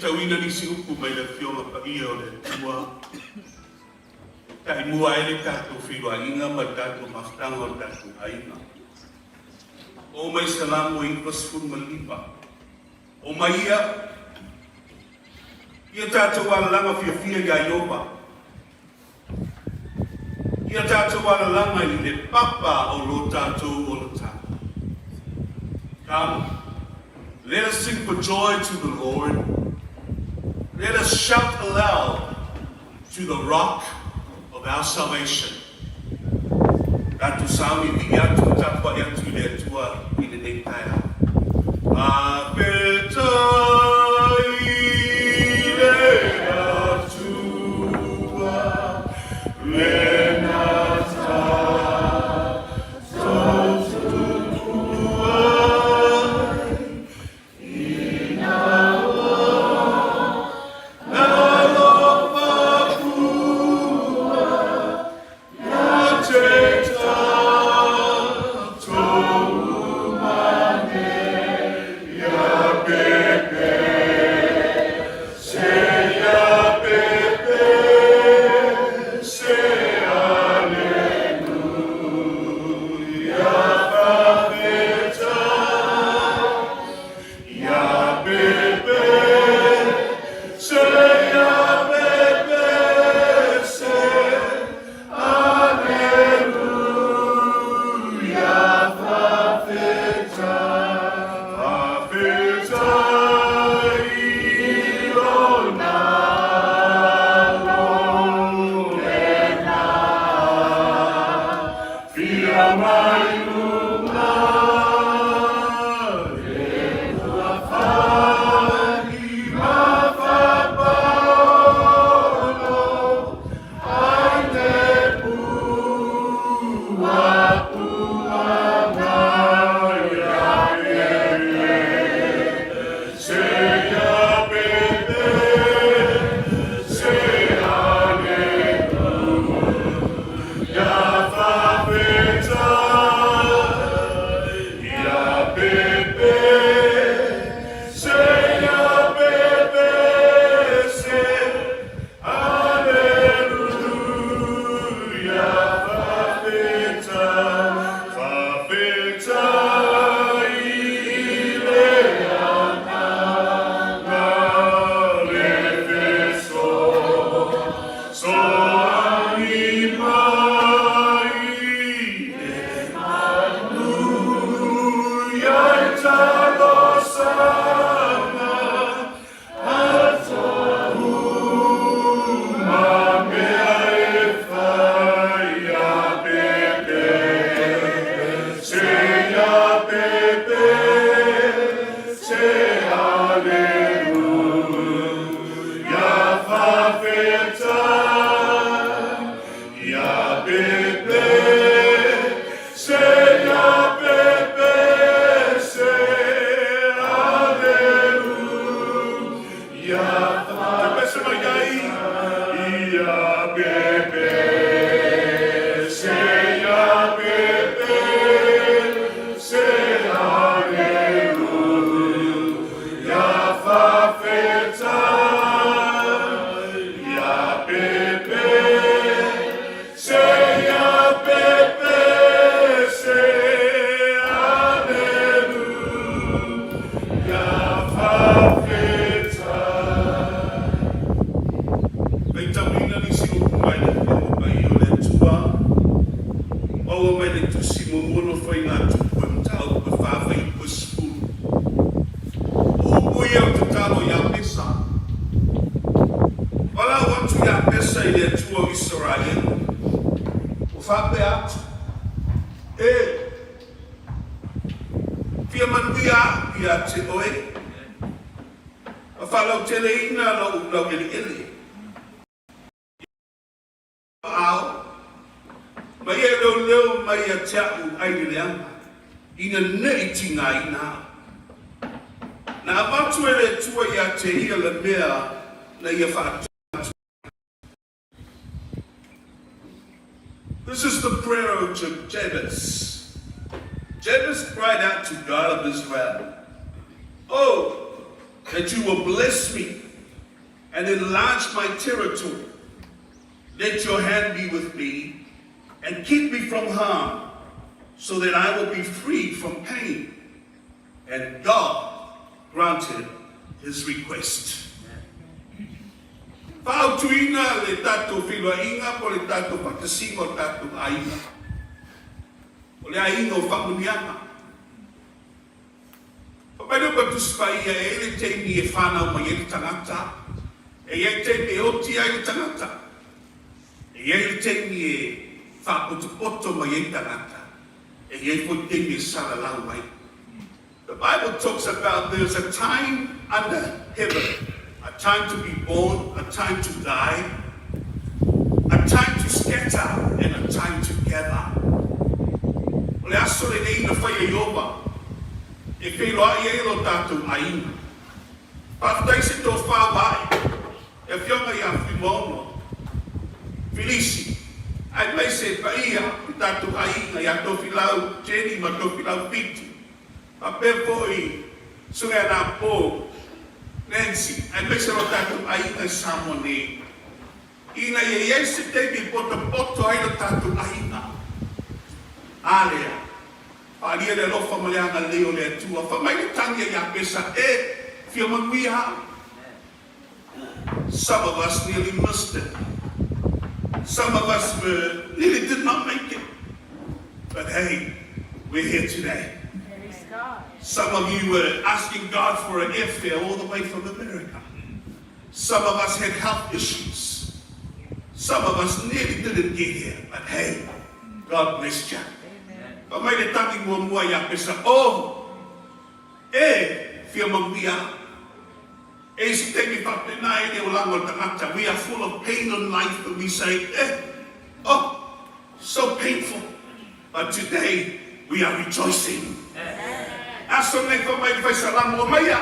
Tawina ni si upu mai le fionga pa ia o le tua. Ka i mua ele tātou feiloaiga ma tātou mafutanga o tātou aiga. O mai salamu i pasfun malipa. O mai ia tātou alalanga fia ia iopa. Ia tātou alalanga i le papa o lo tātou o lo tātou. Come, let us sing for joy to the Lord. Let us shout aloud to the rock of our salvation. Tatu sami viatu tapa yatu le tua i le nekaya. Apetai le atua le ele tu Fuimaono Lafaele Vito tau pe whawhai pe spulu. Upu iau te talo ia pesa. Wala watu ia pesa i le tua Israel. O whape atu. Pia manuia ia te oe. A whalau tele ina lau ele. Ao. Mai e leo mai a teau ai le anga. Ina nei tinga ina. Na abatu ele tua ia te ia le mea na ia whaatu. This is the prayer of Jabez. Jabez cried out to God of Israel, "Oh, that you will bless me and enlarge my territory. Let your hand be with me and keep me from harm, so that I will be free from pain." And God granted his request. Pautuina le tato feiloaiga po le tato pakasima o tato aiga. O le aiga o whamunianga. Papaino patuspaia e ele teimi e whanau mai ele tangata. E ele teimi e oti ai le tangata. E ele teimi e whapotopoto mai ele tangata. E ele po teimi e salalau mai. The Bible talks about there's a time under heaven. A time to be born, a time to die, a time to scatter, and a time to gather. Ole aso le nei na whai Iowa, e feiloaiga e lo tātou aina. Pātai se tō whāwai, e whionga i a Fuimaono, Filisi, ai mai se paia i tātou aina i a tō whilau Jenny ma tō whilau Piti. A pepo i sunga nā pō, Nancy, ai mai se lo tātou aina Samone. Ina ia se teimi poto ai lo tātou aina. Alea, pāria le lofa maleanga leo le atua. Whamai le tangia ia pesa Fuimaono. Some of us nearly missed it. Some of us nearly did not make it. But hey, we're here today. Some of you were asking God for an airfare all the way from America. Some of us had health issues. Some of us nearly didn't get here. But hey, God blessed you. But may the tangi mua ya pesa. Oh, Fuimaono. Si teki whapenai ne o lango tangata. We are full of pain in life, and we say, oh, so painful. But today, we are rejoicing. Aso nei ko mai fai salam o mai a.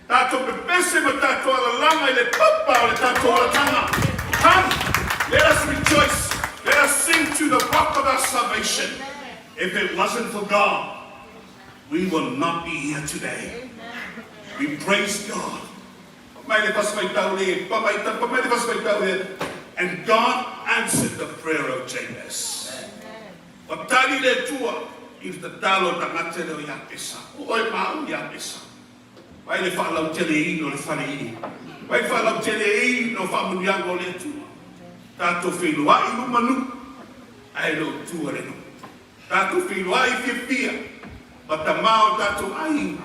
Tato pe pese ma tato ala lama i le papa o le tato ala tanga. Come, let us rejoice. Let us sing to the rock of our salvation. If it wasn't for God, we will not be here today. We praise God. And God answered the prayer of Jabez. Watali le tua. If the talo tangata le ia pesa, oi mau ia pesa. Vai le whalau tele ino le whanei. Vai whalau tele ino whamuniango le tua. Tato whenua inu manu, ai lo tua renu. Tato whenua I whipia, bata mao tato ainga.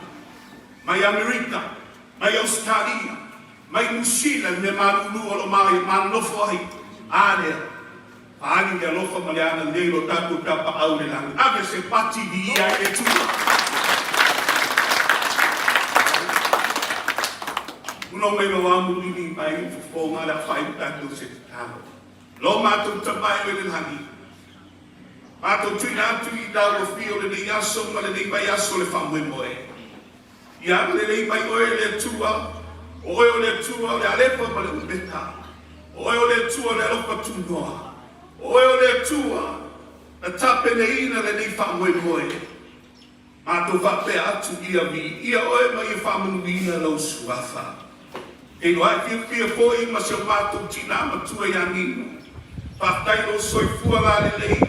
Mai Amerika, mai Australia, mai New Zealand, me marunu o lo mai manofo ai. Alea. Ani le lofa maleana lelo tato tapa au le lang. Ave se pati di ia e tua. Uno me lo amu lini mai fo ngala fai tato se tamo. Lo mato tapai le hani. Mato tuina tui da lo fio le yaso ma le mai yaso le famwe moe. Ia le mai oe le tua. Oe le tua le alepa ma le beta. Oe le tua le lofa tunoa. Oe le tua, a tape ne ina le ni whamoe moe. Mato wape atu ia mi, ia oe mai e whamunu ina lau suafa. E loa whia poi ma se o mato tina matua ia nino. Paftai lo soifua la le lei,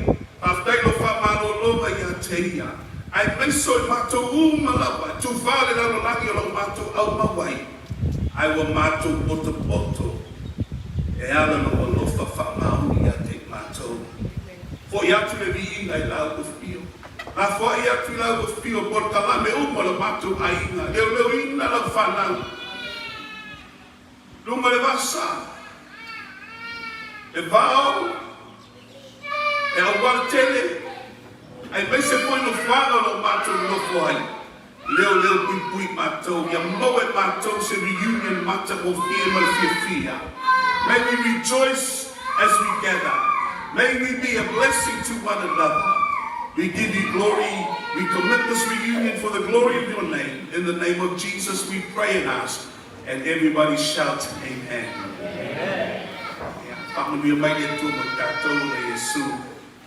paftai lo whamano loma ia teia. Ai penso e mato umalawa, tu vale la lo langi o lo mato au mawai. Ai wa mato poto poto, e ala no lofa whamau ia te mato. For you have to be inga I lau o fio. Na fo ia tu lau o fio por kalame uma lo matu ainga. Leo ina la whanau. Lunga le vasa. E vao. E au wala tele. Ai mai se foi no whanga lo matu no fo ai. Leo pui matou. Ia moe matou se reunion mata o fia ma fia. May we rejoice as we gather. May we be a blessing to one another. We give you glory. We commit this reunion for the glory of your name. In the name of Jesus we pray and ask. And everybody shout amen. Amen.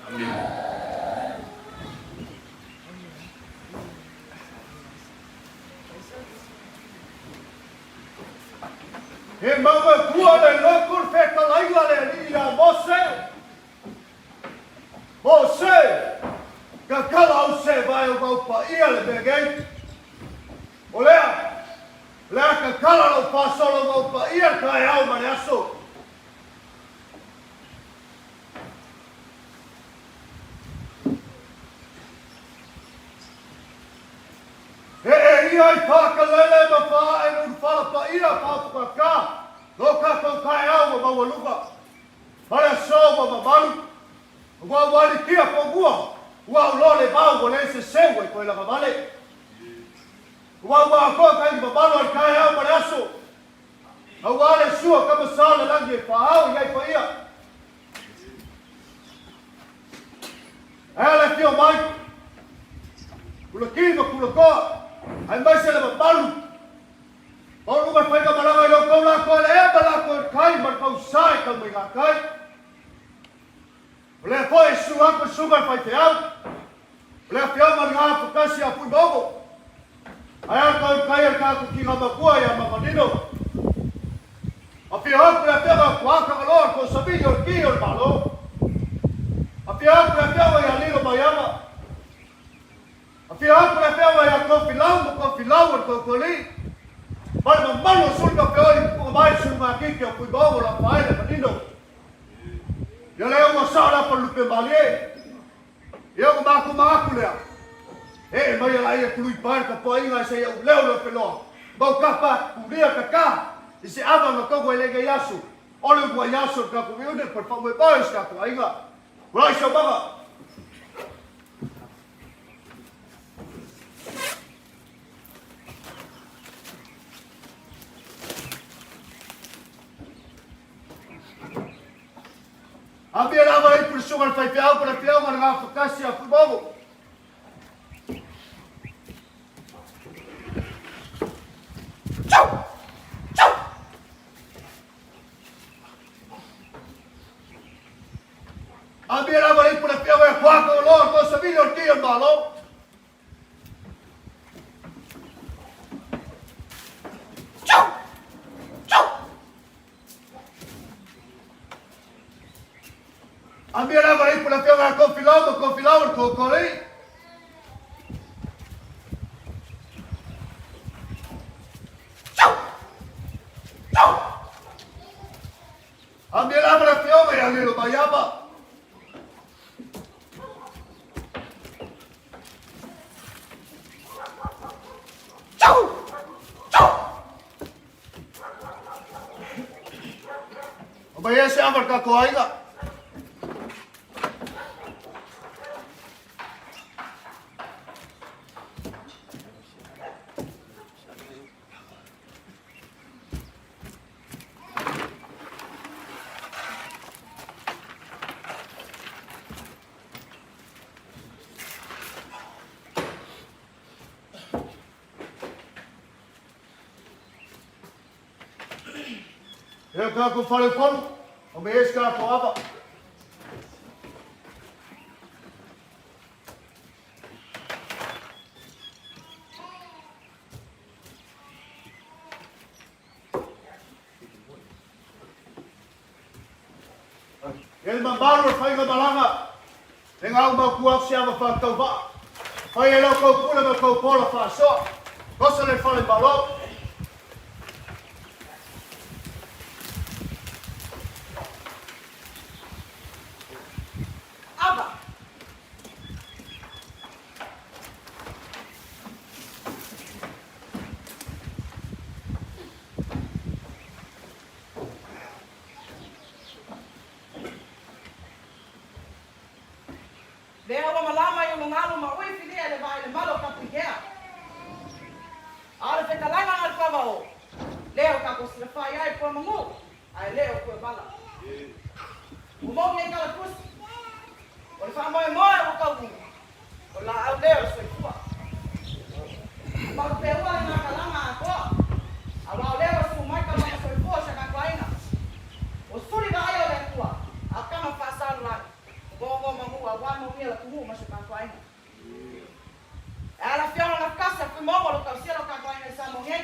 Amen. He maua kua le lokur wheka laila le ni a Mose. Mose, ka kala au se vai o pa ia le begei. O lea ka kala au pa solo o pa ia ka e au mane aso. Ia I paka lele ma pa e nun fala pa ia pa pa ka. Loka ko kai au ma waluka. Para so ma malu. Wa wali kia ko bua. Wa lo le ba wa le se sewe ko la vale. Wa ko kai ma malu kai au ma aso. Au wale sua kama sala langi pa au ia pa ia. Ela fio mai. Kula kima kula ko. Ai mai se le malu. O lu mai fai ka malanga yo ko la ko le bala ko kai mar ko sai ka mai ga kai. Le foi sua ko sugar fai te au. Le fio mar ga ko kasi a pui bogo. Ai ka kai ka ko ki ga ma ko ya ma manino. A fio ko le fio ko ka valor ko sabiyo ki o malo. A fio ko le fio ya lilo mayama. Fia aku le fea ya ko filau ko li. Mai ma malo sul ka fea ko mai sul ma ki ke ku bo la pai le patino. Ya le mo sala por lupe malie. Eu ma ku le. Mai la ia ku pai ka po inga se eu leo le pelo. Ba ka pa ku ria ka. I se ava no ko le ga yasu. Ole ko yasu ka ku viune por fa mo ba ska ku inga. Vai so baba. Habia lá vai por sugar fai fiau para fiau mas ga fakasi a fubogo. Chau. Habia lá vai por fiau e quatro lo to sabia o que malo. Ambia la vai por la fiamma confilavo con lei. Ambia la para fiamma e alilo mayama. Obaya se amar ka ko aiga. Eu cá com falei como, o mês cá com ava. Ele mambaru fai ga balanga. Tenga uma kuaf se ava fa tau va. Fai elo ko pula ma ko pola fa so. Cosa le fale ballo? Leo wa malama yung ngalo maui fili ele vai le malo kapikea. Ale feka langa ngal pavao. Leo ka ko srafai ai po mangu. Ai leo ko bala. Umo ngai kala kus. Ol fa mo o ka u. Ola au leo so tua. Ma pe wa na kalanga ko. Awa leo su mai ka ma so tua sa ka kwaina. O suri va ai ole tua. Akama fa salwa. Bongo mangu awa mo mia la kumu ma so ka kwaina. Ela fiona na casa Fuimaono lo ka sielo ka kwaina sa mo ngai.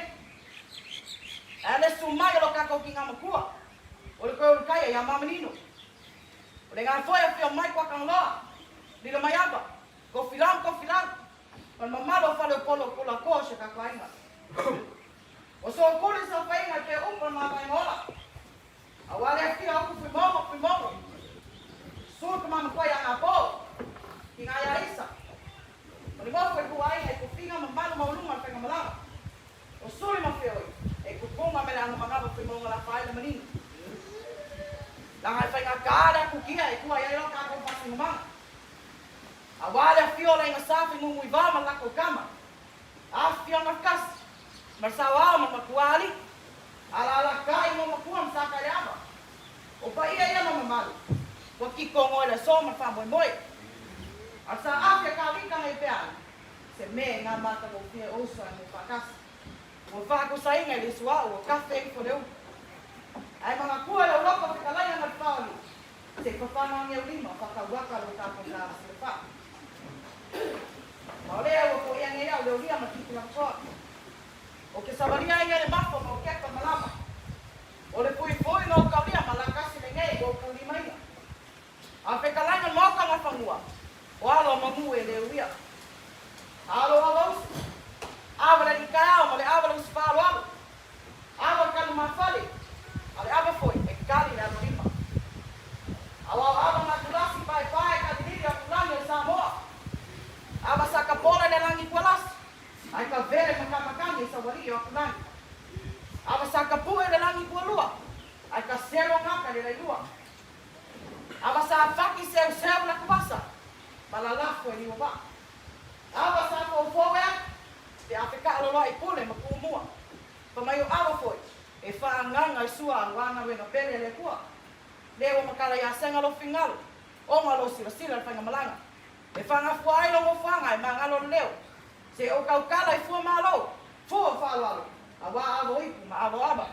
Ela sumai lo ka ko kinga makua. O le ko kaya ya mamanino. O le nga foi a mai kwa kang loa. Dilo mayaba. Ko filam. Pan mamalo fa le polo la ko se ka kwainga. O so kule sa fainga ke umpa ma ngola. Awale ki aku Fuimaono. So ka ma kwa ya ngapo. Kinga ya isa. O le mo ko kuai e ko finga mamalo maulunga ka ngamala. O suri ma feo. E ko ponga me la ngama Fuimaono Lafaele Vito. Langai whainga kāre kukia e kua iai roka ko pasi ngumanga. A wale a fio le ngasafi ngungu i vama lako kama. A fio na kasi. Marsawa ma makuali. Ala kai mo makua msaka yama. O pa ia ma mamalu. Wa kiko ngoi le so ma fa moi. Asa afya ka wika ngai peani. Se me ngā mata mo fia osa mo whakasi. Mo whako sa inga le sua o kafe ko leu. Ai mga kua la loko te kalaya na pauli. Se papana ngia lima whakawaka lo ka kona se pa. Ma leo ko ia ngia leo lia ma kiki lang koa. O ke sabaria ia le mako ma o keka malama. O le pui no ka lia malakasi le ngai o ka lima ia. A pe kalaya moka nga whangua. O alo mangu e leo lia. Alo. Awa le nikao ma le awa le usiparo alo. Awa kalu mafali. Ale aba foi, e kali na lima. Awa na tulasi pai ka diri aku langi sa moa. Aba sa kapola na langi kualas. Ai ka vere makamakani sa wali aku langi. Aba sa kapue na langi kualua. Ai ka sero ngaka na lua. Aba sa faki seu na kubasa. Malalafo ni wa. Aba sa ko fowe. Te afika lo ai pule makumua. Pamayo aba foi. E whaanganga i sua wana wenga pere le kua. Lewa makala ya senga lo fingalo. O ngalo sila whainga malanga. E whaangafua ai longo whaanga e mangalo leo. Se o kaukala i fua malo. Fua whaalo. Awa avo ipu ma avo aba.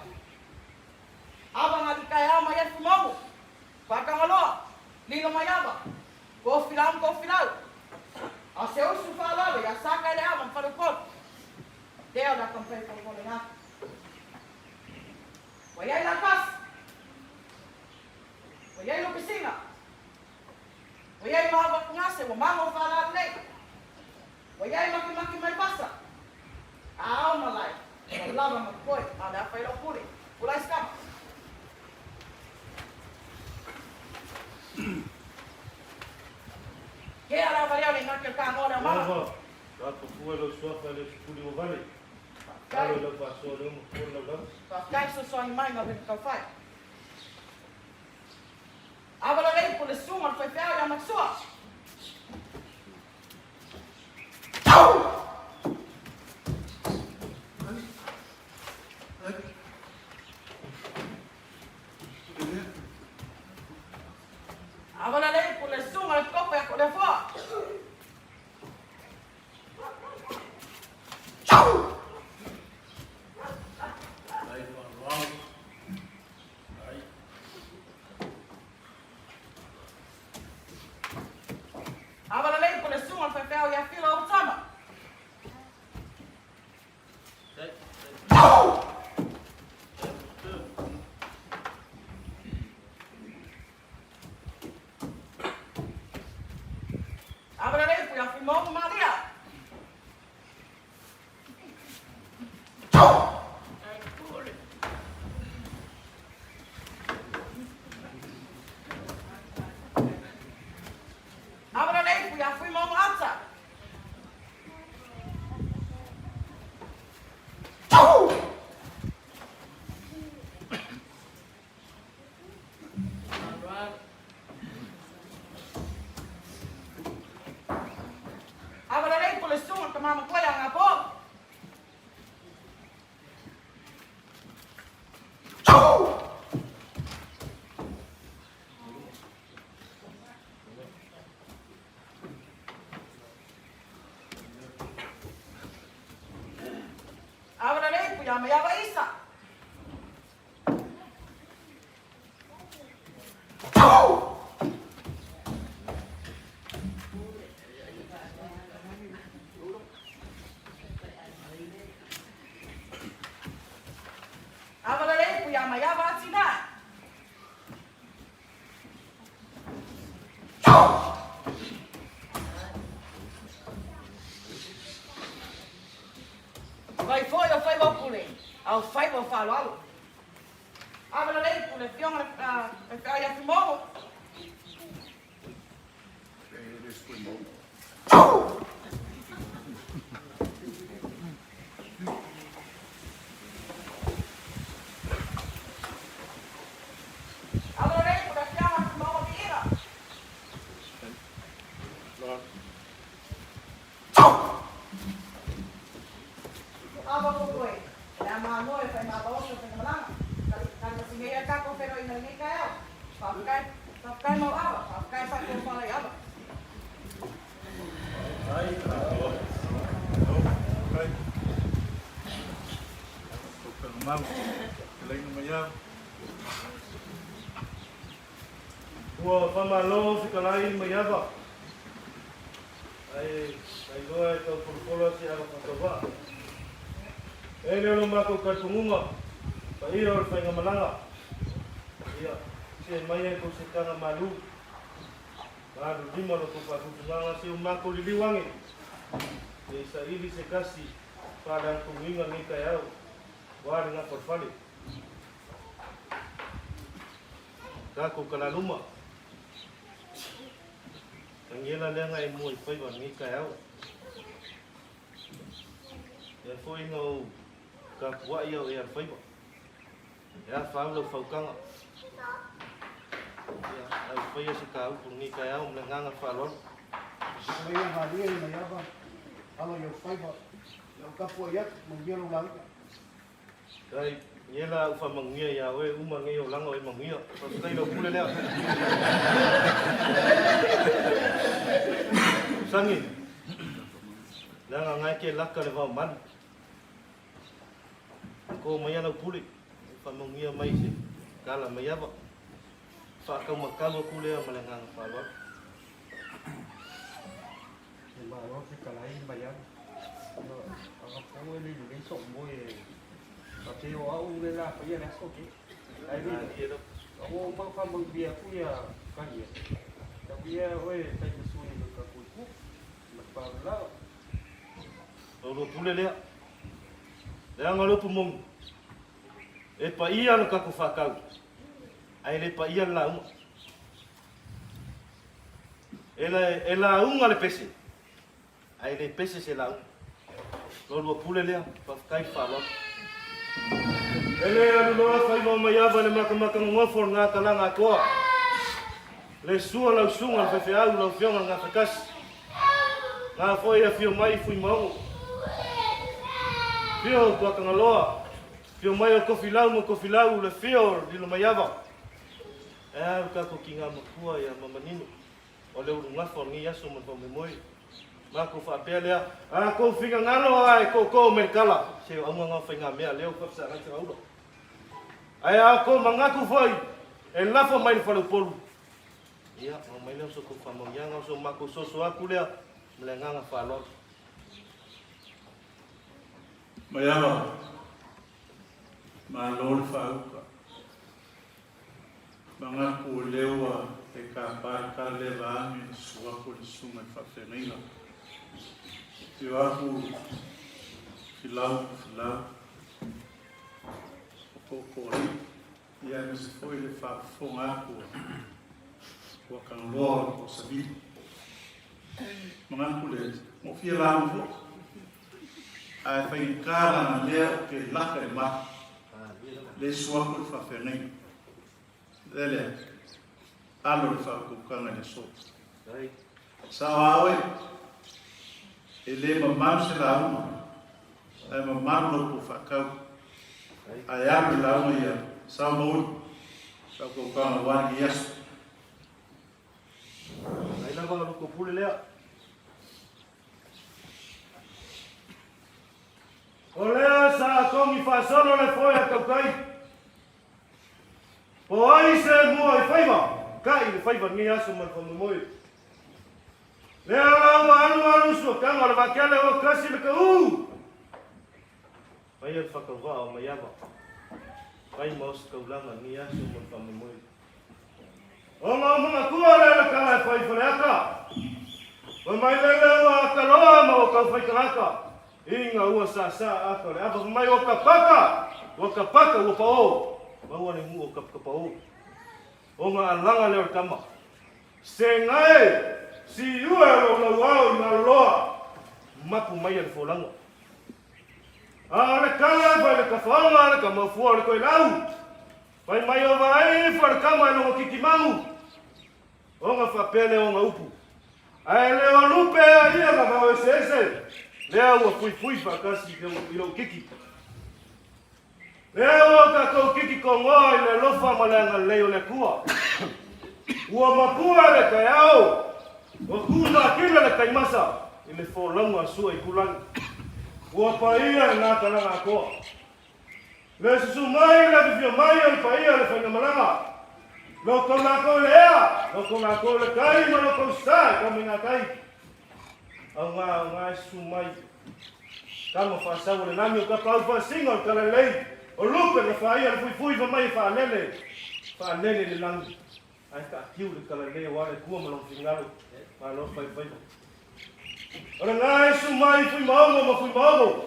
Aba ngati kai ama ya Fuimaono. Whakangaloa. Lilo mayaba. Ko filau. A se usu whaalo ya saka ele ama whanukot. Deo na kampai kongole nga. Wayai lakas. Wayai lo pisina. Wayai mahabak ngase wa mango fala le. Wayai maki mai pasa. Ao malai. Lava makoi, ada failo puri. Ulai skam. Ke ala varia le ngakel ka ngora mama. Ka fu lo so fa le puli o vale. Kalo lo paso lo mo por lo. Kai so mai nga ka fai. Abala lei por le suma foi pega ya maksua. Abala lei por le suma le copa ya con le fo. Abala lei por le suma foi pega ya filo o tama. Abala lei por ya Fuimaono Maria. Abala lei por ya Fuimaono Ata. mama koe a ngā pō. Awara rei pu ya me awa isa. Awara rei pu ya me awa atina. Vai foi o fai pule. Au fai o falo alo. Awara rei pu le fiona e fai a Fuimaono. Awara rei pu le fiona a Fuimaono tira. Awa ko koe. Nā mā noe whai mā baosa whai malanga. Kanga si mea kako whero i nai kai au. Whapkai mau awa. Whapkai whai ko whalai awa. Ua whamalo whikalai mai awa. Ai loa e tau purupolo si awa whakawa. E leo no mako kaipungunga. Pa ia o whainga malanga. Ia, si e mai e ko se tanga malu. Maru lima lo kupa kutunanga si o mako liliwangi. E sa ili se kasi. Padang kunginga ni kai au. Wari ngā porfali. Kako kalaluma. Kangiela lenga e mua i whaiwa ni kai au. Ia foi ngau ka kuai au e whaiwa. Ia whaulau whaukanga. Ia ai whaia se ka upu ni kai au mle nganga whalon. Koe ia ngā ria i mai awa. Alo i au whaiwa. I au kapua iat, mangiero langa. Ai Yela ufa manguia ya we uma ngai o langa o manguia. Pasai lo pule lea. Sangi. Langa ngai ke laka le va man. Ko mai ana pule. Ufa manguia mai se. Kala mai aba. Fa ka makalo kule a malanga fa lo. Ba lo se kalai mai aba. Ang po ni ni so mo e. Tapi orang ni lah, dia nak okey. Ai ni, oh macam dia punya kan dia. Tapi dia, oi, tak bersuni dekat kuku. Lepas lah. Lo pule lea. Lea ngalo pumong. E pa ia no ka ku fakau. Ai le pa ia la uma. Ela unga le pese. Ai le pese se la. Lo pule lea, pa kai fa lo. Ele anu noa whai mau mai awa le makamaka ngofor ngā kalanga koa. Le sua lau sunga le whewheau lau whionga ngā whakasi. Ngā whoi a whio mai Fuimaono. Whio kua kangaloa. Whio mai o kofi lau mo kofi lau le whio lilo mai awa. E au kako ki ngā makua ia mamanino. O le uru ngafor ngi aso man whau me moi. Mako whapea lea, kou whiga ngalo ai, kou merkala. Se o amunga ngā whainga mea, leo whapsa ngai te auro. Ai kou mangaku whai, e lafa mai le whalau polu. Ia, mai leo so kou whamongianga, so mako soso aku lea, mele nganga whalot. Mai awa, ma lor whauka. Mangaku lewa, te ka ka lewa ame, suaku le sunga whawheneinga. Te aku filau, kokori, ia me se foi le whaafonga aku, kua kanaloa o sabi. Mga aku le, mo fia lau fo, ai whaikara na lea o ke laka e ma, le suaku le whawheneinga. Lele, alo le whaakukanga le so. Sa awe, ele mamanu se lauma, ai mamanu lo ku fakau, ai api lauma ia, saumur, sakau kama wani yasu. Ai lava lo ko pule lea. O lea sa kongi whasono le foi a kaukai. Po ai se mua i whaiva. Kai i whaiva ni aso man whamumoi. Lea laua anu sua kanga le wakele o kasi le ka Mai e whakawha o mai awa. Kai maus kaulanga ni aso man whamumoi. O mga kua le ka e whaifale aka. O mai lele o kaloa ma o kau whaikaraka. Inga ua sa aka le ava mai o ka paka o pa o. Maua ni mu o ka pa o. O ngā alanga leo tama. Se ngai, si ua o la wao na loa. Maku mai al folanga. A le kala vai le ka whaonga le ka mafua le koe lau. Vai mai o vai whare kama e longo kikimangu. O ngā whapele o ngā upu. Ai leo lupe a ia ka vau ese. Lea ua fui whakasi i ro kiki. Lea ua ka kou kiki ko ngoa i le lofa malanga leo le kua. Ua mapua le kai au. Ua kuna kina le kai masa. I le wholangu sua i kulangi. Ua paia e nā talanga koa. Le susu mai le vivio mai o le paia le whainga malanga. Loko nako le ea. Loko nako le kai ma loko sai ka minga kai. Au ngā su mai. Kama whasau le nami o ka pau whasinga o kala lei. O lupe le whaia le fui wa mai whanele. Whanele le langi. Ai ka kiu le kala lei o wale kua malong fingaru. Malo whai. O le ngā su mai Fuimaono ma Fuimaono.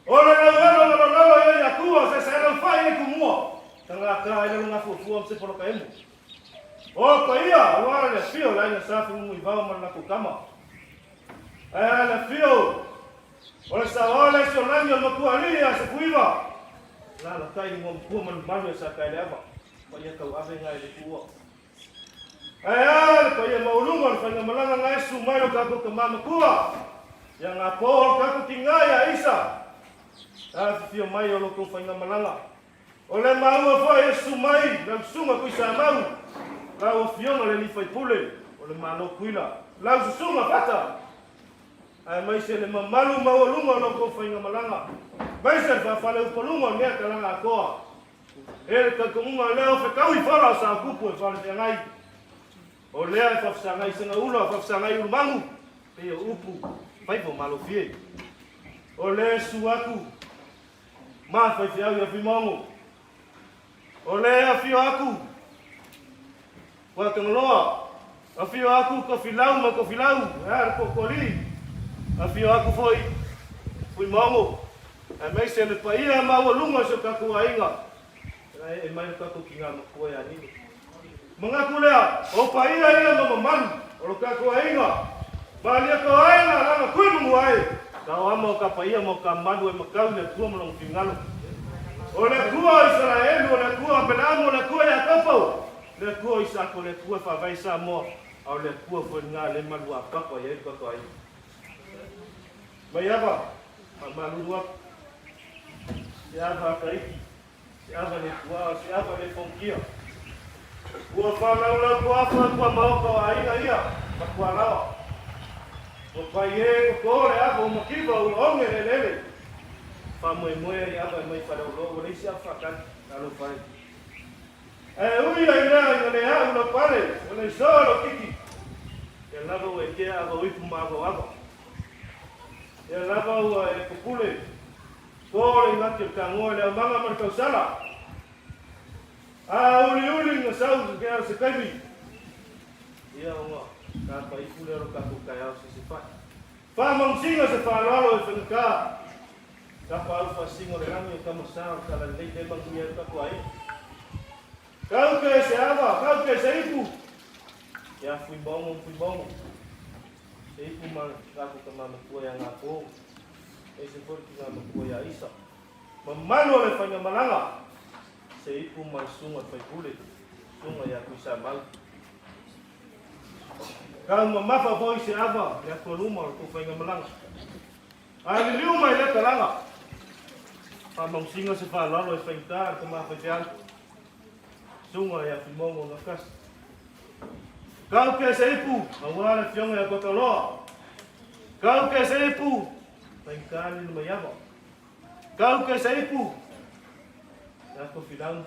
O le lalo e ia kua se se lau whai e kumua. Tanga ka e lalo ngā fuafua mse poloka emu. O pa ia, o wale le fio la ina safi umu i vau mana ko kama. Le fio, o le sawale si o nami o makua lia se fuiva. La kai ni ngomkua manu sa kai le ava. Pa ia kau ave ngai le kua. Le pa ia maulunga le whainga malanga ngai su mai o kako ka mama kua. Ia ngā pō kako ki ngai a isa. Fio mai o loko whainga malanga. O le maua whai e su mai, lau sunga kui sa mau. Lau o fionga le ni whai pule, o le malo kuila. Lau su sunga fata. Ai mai se le mamalu maulunga o loko whainga malanga. Mai se whawhale upalunga o nea kalanga a koa. E ka kumunga leo whekau i whala sa kupu e whale te ngai. O lea e whafsangai senga ula, whafsangai ulumangu. Pea upu, whaipo malo fie. O lea su aku. Ma whai au ia Fuimaono. O lea fio aku. Wa tangaloa. A fio aku ko filau ma ko filau. Ar ko koli. A fio aku foi Fuimaono. A mai se le paia ma o lunga so ka ku ainga. E mai ka ku kinga ma ko ya ni. Mga kulea, o paia ia ma man, o ka ku ainga. Ba le ko ainga la ku mu ai. Ka amo ka paia mo ka manu e makau le ku mo long fingalo. O le kua Israel, o le kua Belamo, o le kua Iakopo. Le kua Isako, le kua whawai sa mo. Au le kua fo ngā le malu a papa ia koko ai. Mai ava, malu ap. Se ava kaiki. Se ava le kua, se ava le fonkia. Kua whanau kua wha kua maoka o ainga ia. Ma kua lawa. O pai e koko le ava o makiwa o onge le lele. Famoe i ava mai wharau lo, o reisi a whakan, alo whare. Ui ai rea, i le hau lo pare, o le soro kiki. E lava o e kea ava uipu mago ava. E lava o e kupule. Kore ngati o kangoa le amanga marikau sala. Uli nga sau kea se kaimi. Ia onga, ka pa ipule aro kako kai au se se whai. Whamangsinga se whanalo e whanaka. Kapa au whasingo le rami o kamasao kala nei te mangu ia kako ai. Kau ke se ava, kau ke se ipu. Ia Fuimaono. Se ipu man kako ka mama kua ia ngā pō. E se fori ki ngā makua ia isa. Mamano le whainga malanga. Se ipu man sunga whaipule. Sunga ia kuisa mau. Kau mamafa foi se ava le ko luma ko fainga malanga. Ai liu mai le kalanga. Pa mong singa se fa lalo e fainta ko ma fa fial. Sunga ya Fuimaono Lafaele. Kau ke seipu, awala fionga ya kotoloa. Kau ke seipu, faingkani luma yava. Kau ke seipu, ya ko filang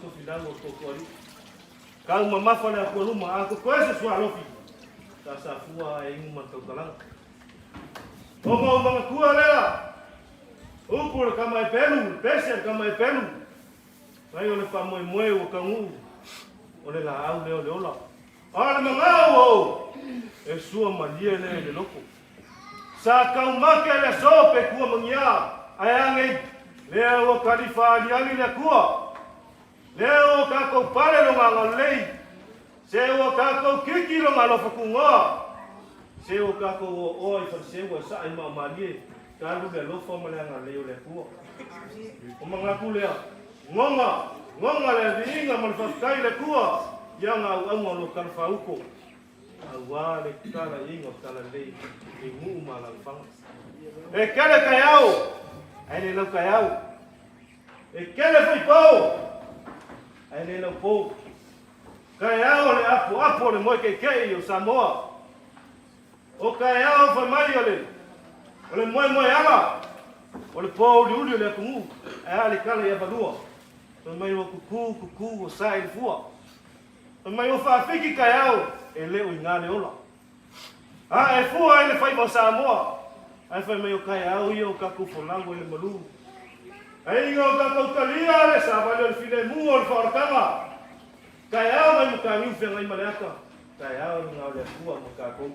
o kokori. Kau mamafa le ko luma ako koe se sualofi. Ta sa fua e ingu man kalanga. Omo mga kua lea. Upur kamai pelu, pese kamai pelu. Mai ole pa moe o kangu. Ole la au le ola. Ala mga o. E sua malia le loko. Sa kau make le sope kua mangia. Ayangi. Leo kalifa aliali le kua. Leo kako pare lo nganga lei. Sewa kako kiki lo ngalo fakunga. Sewa kako o oi fa sewa sa ai malie. Kalu le lo fa malanga leo le kua. O mga kulea. Ngonga le vinga man fa kai le kua. Yang au lo kan fa uko. Awa le kala ingo kala lei. E ngu malang fang. E kala kayau. Ai le lo kayau. E kala foi pau. Ai le lo pau. Kayau le apo le moi ke o Samoa. O kayau fa mai ole. Ole moi ala. Ole pau li uli le kungu. Ai le kala ya balua. O mai o kuku o sai fua. O mai o fa fiki kayau e le o ngale ola. E fua ele fai mo Samoa. Ai fa mai o kayau i o kaku folango le malu. Ai ngo kaku talia le sa vale le file mu o fortanga. Kayau mai mukami fe ngai malaka. Kayau ngau le fua mo kaku.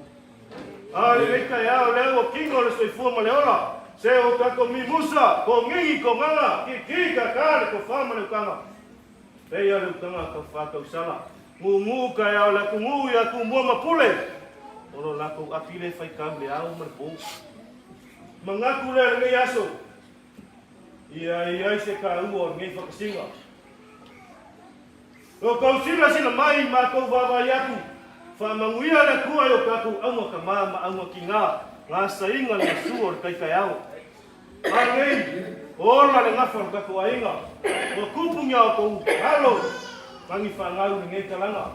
Le kayau le o kingo le soi fua mo le ola. Se o kako mi musa, ko ngingi ko nganga, ki kakare ko fama le kanga. Pei ale utanga ka whakau sala. Ngu kayau le kungu ya kumua mapule. Ono lako apile fai kam le au marpo. Mangaku le ngai aso. Ia se ka uo ngai whakasinga. O kau sila mai ma kau wawa yaku. Whamanguia le kua o kaku aunga ka mama aunga ki ngā. Ngā sainga le suor kai kayau. Anei, ola le ngafar kaku ainga. O kupunga o kou halo. Mangi whangau ni ngai kalanga.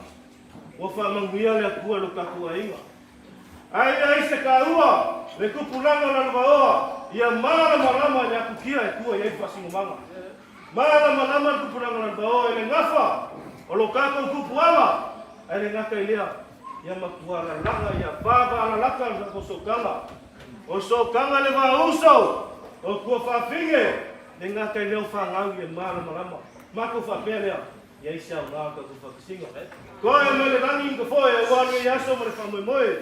O whamanguia le kua lo kaku ainga. Ai se ka ua. Le kupulanga na lwaoa. Ia marama le aku kia e kua iai whasingumanga. Marama le kupulanga na lwaoa. Le ngafa. O lo kaku kupuanga. Ai le ngaka ilea. Ia makuara langa, ia baba ala laka o sokanga. O sokanga le vauso. O kua whawhinge. Le ngaka i leo whangau i e marama. Mako whapelea. Ia isi au ngaka ku whakasinga. Koe me le rangi ka foe. O wanu i aso ma le whamoemoe.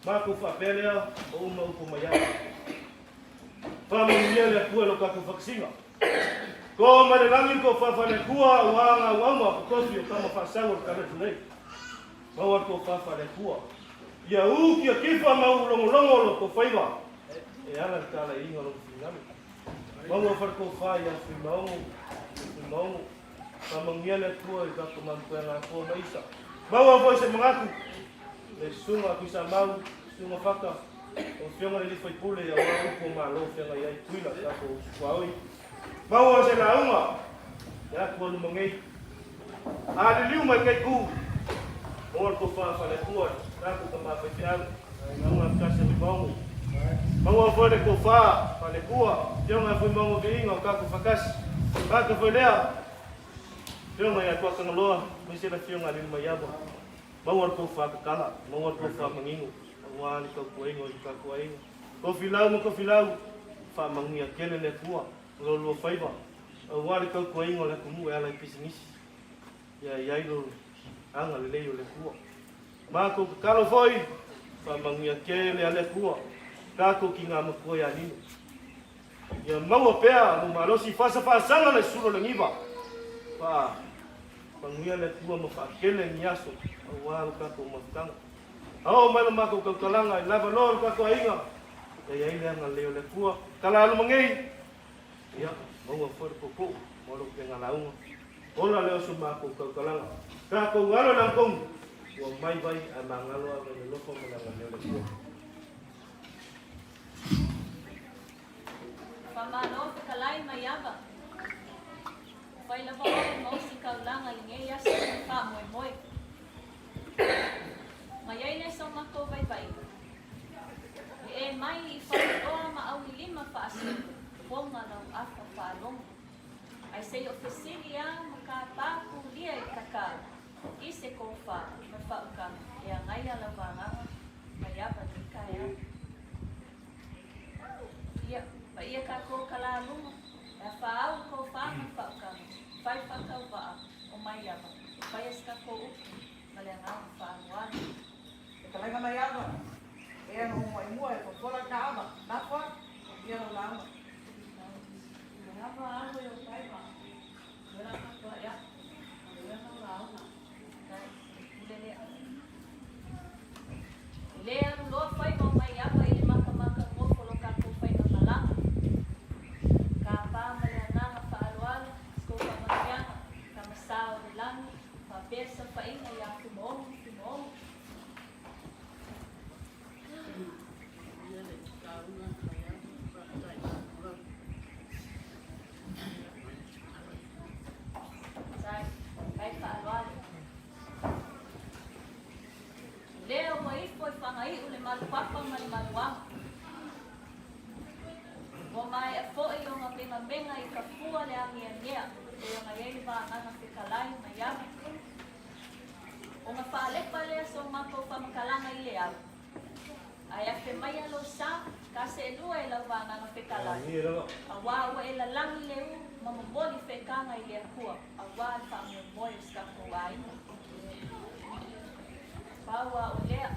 Mako whapelea. O uma upo maiaka. Whamungia le kua lo kaku whakasinga. Ko ma le rangi ko whawhane kua. Uanga uama. Kofi o kama whasawa kare tunei. Mawar ko fafa le kua. Ia uki a kifa mau longo lo ko faiva. E ala kala inga lo finami. Mawar far ko fa ia Fuimaono. Pamangia le kua i ka kumampu na ko maisa. Mawar foi se mangaku. Le sunga ku sa mau, sunga faka. O fionga le foi pule ia wa ko malo fionga ia tuila ka ko kwaoi. Mawar se la uma. Ya ko lu mangai. Ali liu mai kai ku. Mor ko fa le kua, taku ka ma fial, ngama kasi Fuimaono. Mangwa fo ko fa le kua, jonga Fuimaono vinga ka ko fakas. Ba ka fo lea. Jonga ya ko ka ngaloa, misi la fionga li mayabo. Mangwa ko fa ka kala, mangwa ko fa mangingo. Mangwa ko kuengo ka kuengo. Ko filau, fa mangia kele le kua, lo faiba. Mangwa ko kuengo la kumu ala pisinisi. Ya lo anga le leo le kua. Mako kalo foi, whamangia kele a le kua. Kako ki ngā makua ia nino. Ia maua pea, no malosi whasanga le suro le ngiva. Whanguia le kua ma whakele ni aso. Au wālo kako mawhitanga. Ao mai mako kaukalanga, i lava lor kako ainga. Ia ile anga leo le kua. Kala alu mangei. Ia, maua foi popo. Molo ke ngā launga. Ola leo su mako kaukalanga. Kako ngalo nang kong. ua mai vai a mangalo a mai lofo malanga le kua. Fuimaono Lafaele Vito. Feiloaiga mo si kaulanga i ngai asa i wha moe moe. Mai ai nei so mako vai vai. E mai i whaoa ma au i lima wha asu. Wonga rau afa wha ai sei ofisiri a maka pāku lia i taka. I se kōwha me whaukanga. E a ngai ala wānganga. Mai apa ni kai a. Ia ka ko kala lunga. E whaau ko whāma whaukanga. Whai whakau waa o mai apa. Whai eska ko uki. Male ngā whānuana. E ka lenga mai awa. E ano mua i mua e kokola ka awa. Nafwa, o kia no lauma. Ngapa alu yo kai ma. Mera kakua ya. Mera no lauma. Kai, ulele. Lea loa whai mo mai apa i maka ngofolo kako whai na malanga. Ka pā male nganga whaaluala. Sko whamarianga. Ka masao de langi. Pa pesa whainga i a Fuimaono. Leo mai foi whangai ule malupapa mai maluanga. Wa mai e fo i o ngā menga i ka fua le angia ngea. E o ngā iei wā ngana whikalai mai ama. O ngā whaalepa lea so mako whamakalanga i le au. Ai a whe mai alo sa, ka se e lua e lau wā ngana whikalai. A wā ua e la langi leu, mamamoli whekanga i le akua. A wā e whaamua moe skako waina. Paua o lea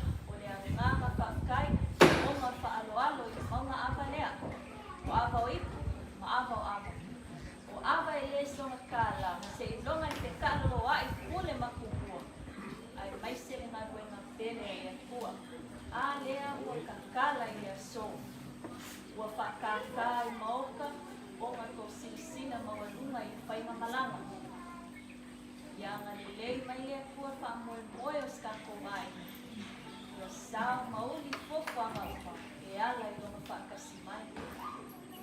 nganga whaakai, o ngā whaaloalo i maunga awa lea. O awa o ipu, ma awa o awa. O awa e le songa kāla, ma se i longa i te kālo a i kule makukua. Ai maisele ngā wenga pere i a kua. A lea ua kakala i a so. Ua whakaka i maoka, o ngā ko silisina mawalunga i whainga malanga. Ia ngā lelei mai lea kua whaamoe moe o skako mai. Ia sao mauli fofo a maupa, e ala i longa whakasi mai.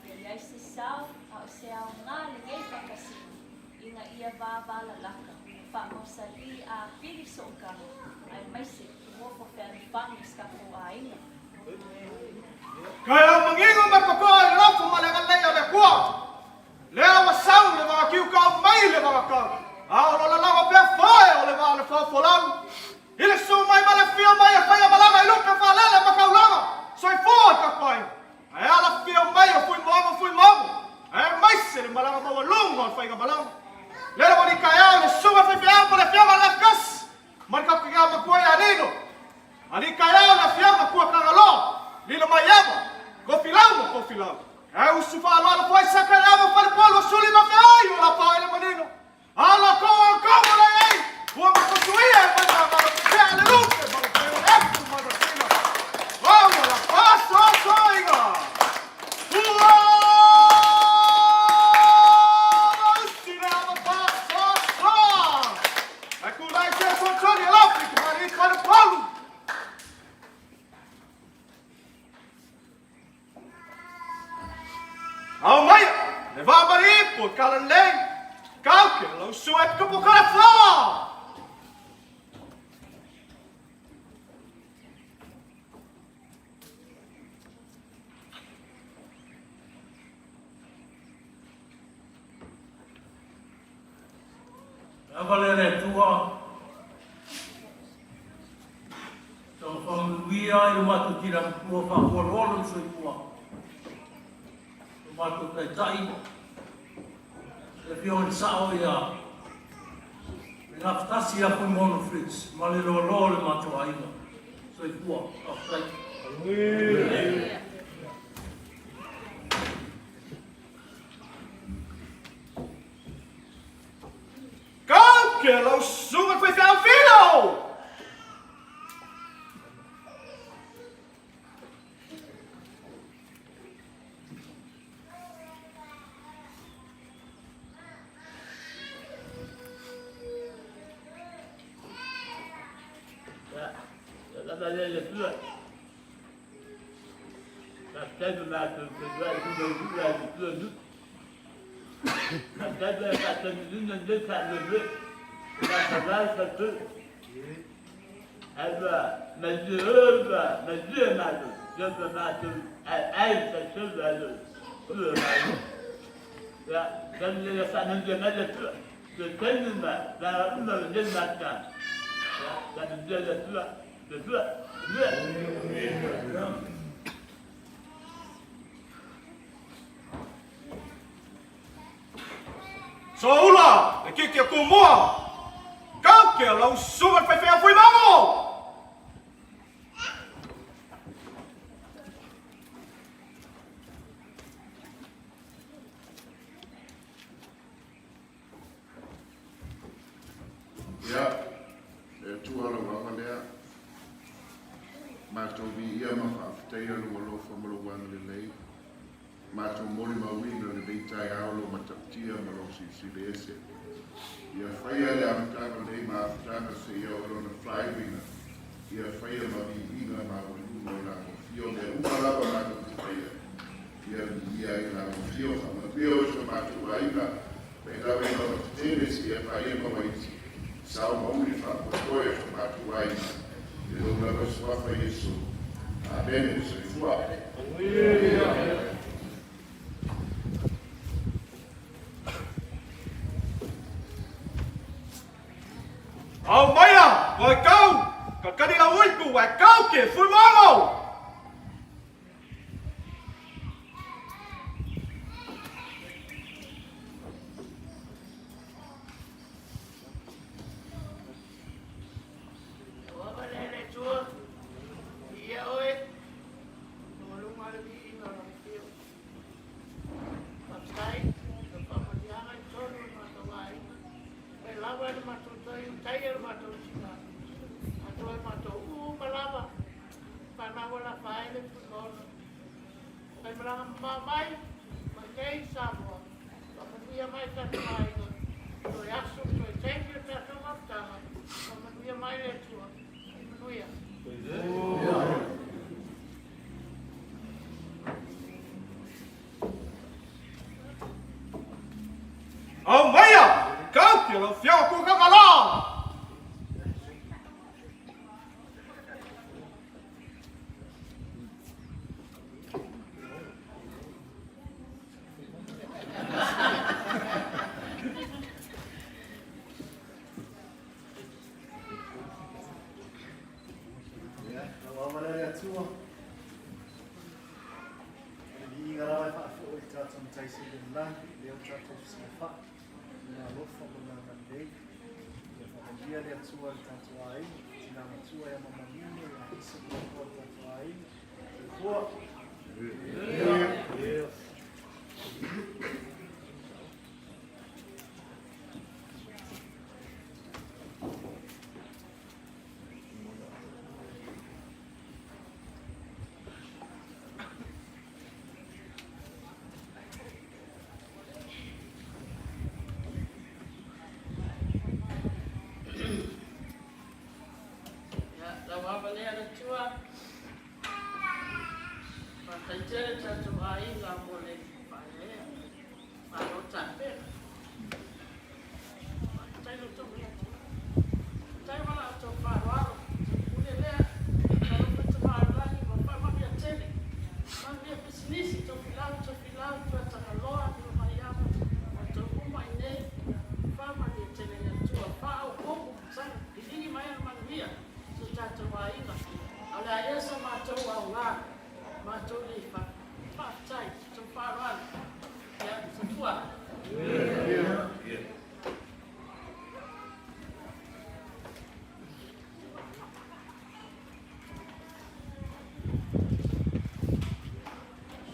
Ia iai se sao, a o se ao ngā lingei whakasi. Inga ia vāwala laka, whaamosa li a piri soka. Ai maise, i mofo whiari whangi skako a inga. Kaya mangingo makakoa i lofu malenga leia le kua. Lea wa sau le mga kiu kau mai le mga kau. Ao lo lalawa pe foe o le vale fo folang. Ile su mai male fio mai e whaia malanga i lupe whalele makaulanga. Soi fua ka koe. Ai ala fio mai o Fuimaono. Ai maise le malanga maua lunga o whaiga malanga. Lele wani kai au le sunga whiwhiau pa le whianga la kas. Marika kia makua i anino. Ani kai au le whianga kua kangaloa. Lilo mai ama. Kofilau. Ai usu whaaloala fwai saka i ama whale polo suli mawhiai o Lafaele manino. Ala koa la ei. Ua makosuia e mai mara pia le lupe. Mara pia eftu mara pina. Vamos la paso soiga. Ua. Ustina ama paso so. Ai kulai se sontoni alafi kumari kare polu. Au mai, le va mari po kalan lei. Kau ke lau suet ke pukara flaw. Avalere tua. Tau whanguia i matu kira kua whakorolo sui kua. Matu kai tai. E pio in sao ia. E ngaftasi a Fuimaono Fritz. Male lo le matu aiga. Sui kua. Aftai. Kau ke lau sungat whiwhiau Vito. Soula, e kiki a kumua. Kau ke lau sungat fai fai Fuimaono. Ya, tuala wanga lea. Mātou vi ia mawhaafitai anu alofa malawanga le lei. Mātou mori mawina le veitai aolo mataptia malo si lese. Ia whaia le amatanga lei maafutanga se ia orona whaivina. Ia whaia mawihina mawalunga o la mofio le umalaba mātou whaia. Ia i la mofio whamapio o sa mātou aina. Pei lawe mawa tene si ia whaia mawaiti. Sao mauri whapotoe sa mātou aina. E lo lava swafa Yesu. Amen. Se fua. Au maia, voi kau, ka kanina uiku wa kau ke Fuimaono. Fuimaono Lafaele Vito. Mai, magay sabwa. Pamanuya mai tataiga. So yasu so thank you tatamata. Pamanuya mai letua. Pamanuya. Au maia, kau ke lau whiau ko kakala.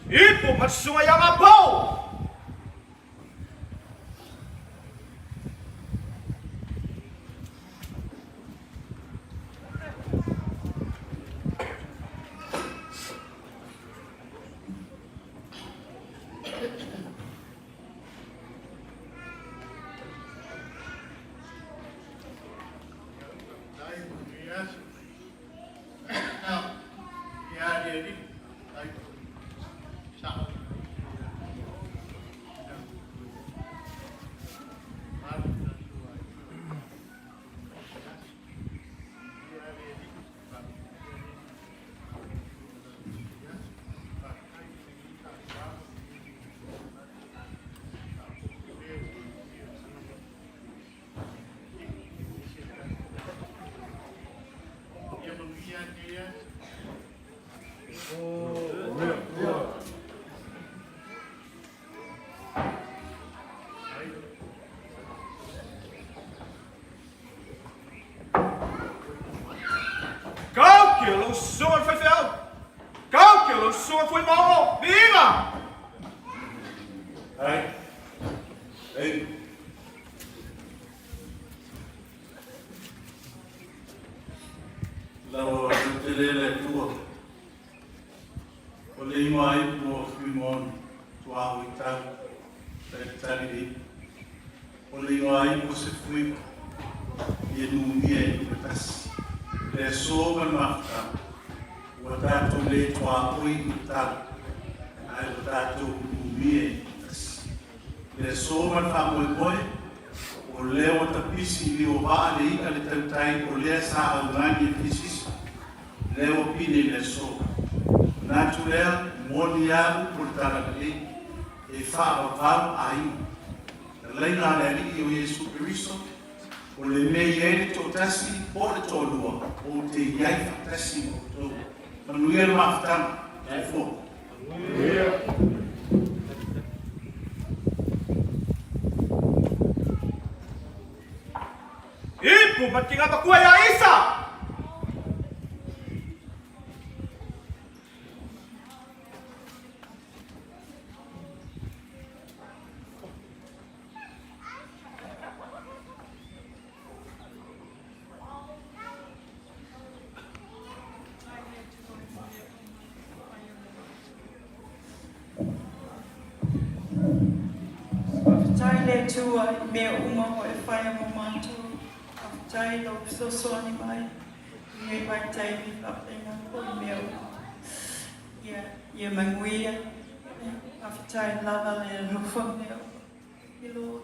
Ipo matsuma yang apa? Ai. Ei. Lawa telele tua. O le mai po Fuimaono tua wita. Tani. O le mai po se fui. Ye nuia i tas. Le so man mafta. O tato le tua oi ita. Ai o tato nuia i tas. Le so man fa moi o leo tapisi li o va le ika le tautai o lea sa aurani pisis leo pini le so naturel moniaru portara e fa o va ai le na le li o Yesu Cristo o le mei ere to tasi o le tolua o te iai tasi o to manuia maftana e fo Ipu, matinga pakua ya Isa! Tai le tua I mea uma ho e whaia mo mātou. Tai lo so soani mai. I mai tai mi whapena ko I mea uma. Ia manguia. Tai lava le rufo mea. I lo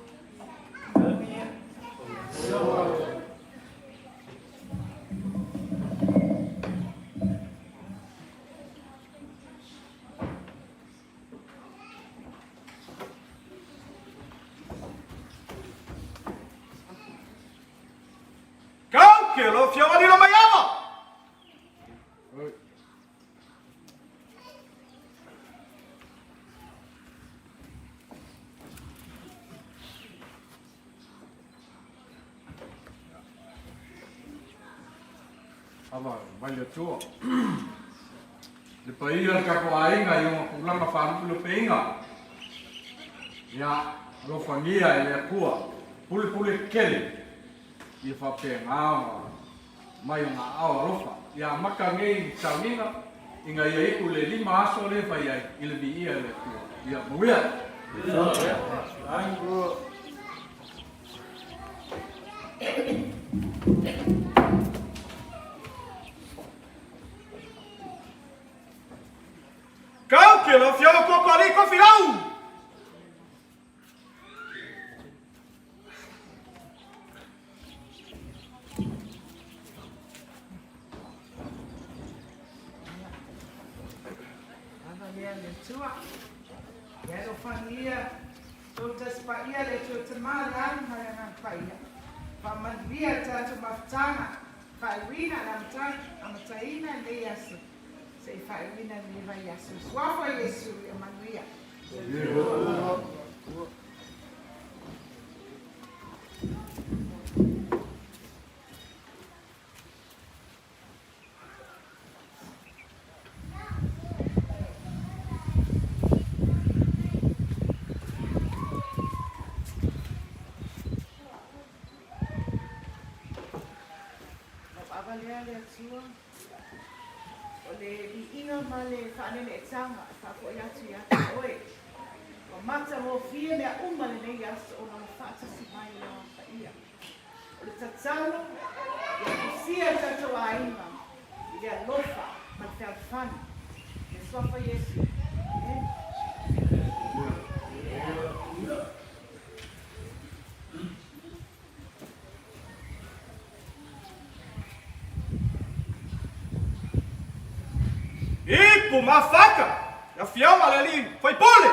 manguia. Kau ke lo fiawa di lo mayama! Ava, vai le tua. Le paia ka ko ainga yo ko langa fa lu peinga. Ya, lo fangia le kua. Pule kele. I fa pe ngao. Mai nga awa rofa. Ya maka ngei tawina inga ia iku le lima aso le fa ia I le bi ia le kua. Ya muia. Ai bro. Kau ke lo fiawa kokori ko filau! Le tua. Ya lo fangia. Totas paia le tua tamalan harangan paia. Pamanvia tatu maftana. Fairina lamtai amataina le yasu. Sei fairina le vai yasu. Swafa Yesu Emanuia. Le tua. Ole I inga male whane le tanga sa ko yatu oe. O mata mo fie mea umale nei aso o na whata si mai o na whaia. Ole tatalo, ia kusia tato a inga, I lea lofa, ma te alfani. Le swafa Yesu. Ipu, mafaka! Ya fiawa le li, foi pule!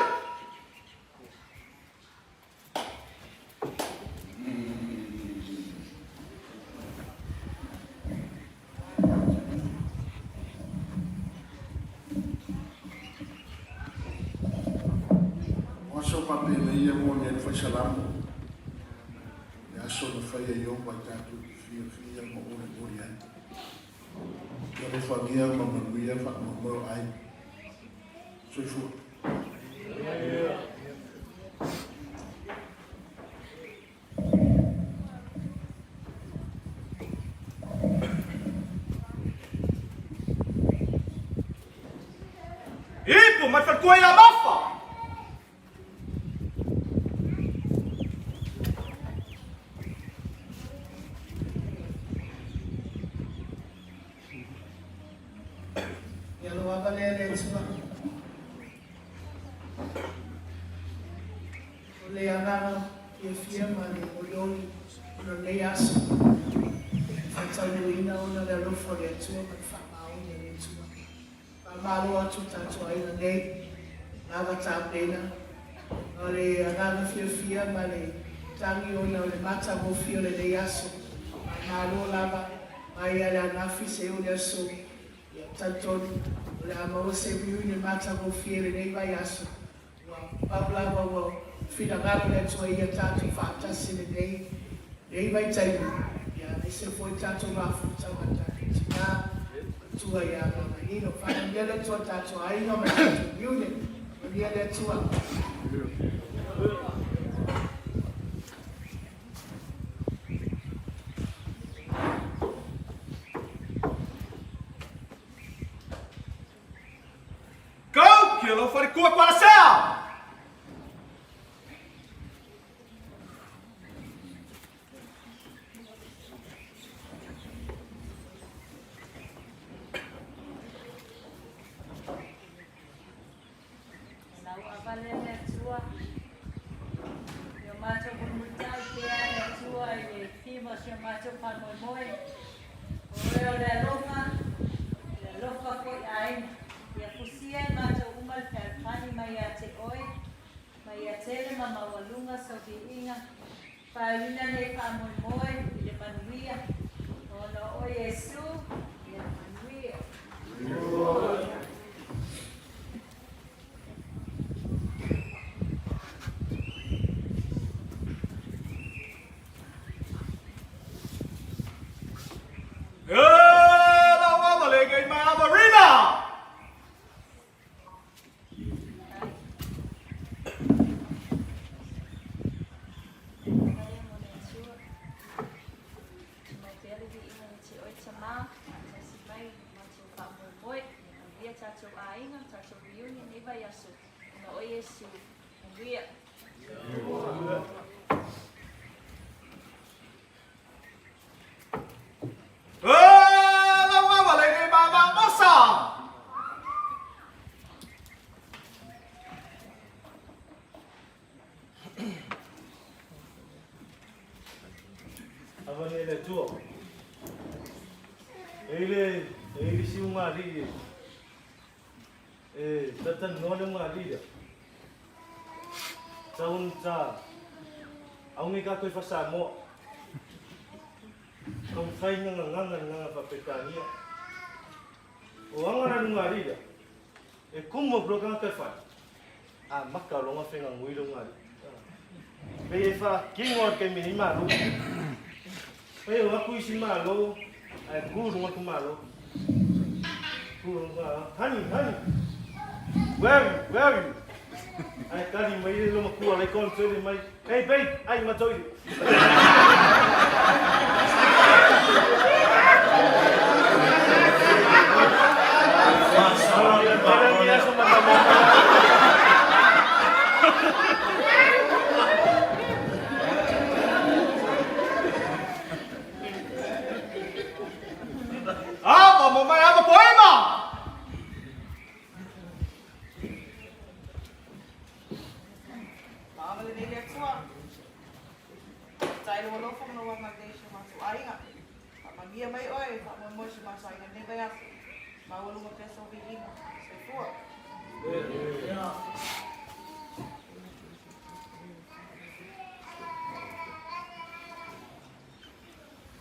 Oso papele ia mo ne foi salamu. Ya so no foi yo pa tatu fia mo o ai. Yo le fagia mo manuia fa mo ai. Soi fu. simple, mas foi a bafa. Ya lo va a leer eso. Le agarra y firma de Olori, lo le aso. Hasta luina una de los folletos, Fuimaono de Vito. Pamalo a tuta to ai nei. Lava tapena. Ole agarra firma le tangi ona le mata go fio le aso. Pamalo lava. Mai ala nafi se o le so. Ya tanto le amo se viu le mata go fio le vai aso. Pabla go fina garo le to ia tatu fatasi le dei. Dei vai tai. Ya ese foi tatu rafu tawata. Na tua ya mama ino fana le to tatu ai no me tatu unit. Dia le tua. Go, kilo, fare qua para sea. Paulina ne pamoy le panuia. Ono o Yesu le panuia. La mama le gay my amarina. La mama le gay mama masa. Avane le tuo. Ele si uma ali. Tatan nole uma ali. Taun ta. Aungi ka ko fasa mo. Kung fay nga papetania. O angara nga ali. Como bloca ka fa. Makalo nga fenga nguilo nga. Pe fa kingor ke minimalo. Pe aku isi malo. Guru nga kumalo. Guru nga. Honey. Where are you? Ai kali mai lo makua le kon tele mai. Hey babe, ai matoi. Vamos mai ava poema.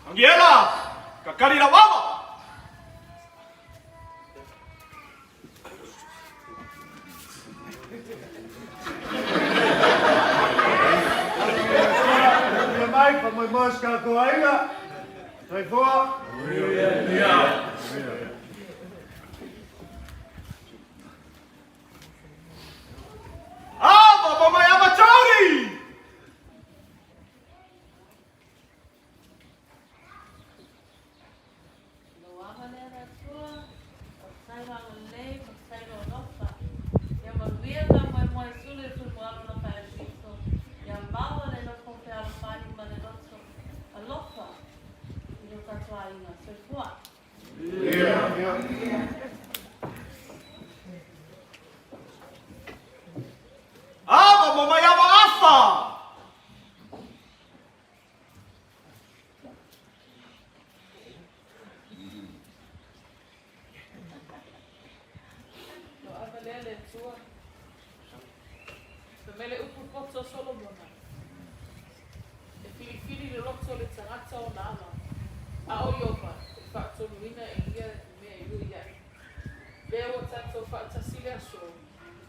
Angiela, kakari la mama. Mai pa mai mosca ko aiga. Sai fora. Vamos mai amatori. Lo avane le tua. Sai va le, sai lo lofa. mai sule Fuimaono Lafaele Vito. Ia maua le no konfe ala fani ma le loto. Alofa. Ino tatuainga. Soifua. Ava momayama afa. No avalele tua. Pemele upu koto Solomona. E filifili le loto le tangata o nana. A o yopa. E whaatoluina e ia mea iu ia. Leo o tato whaatasile aso.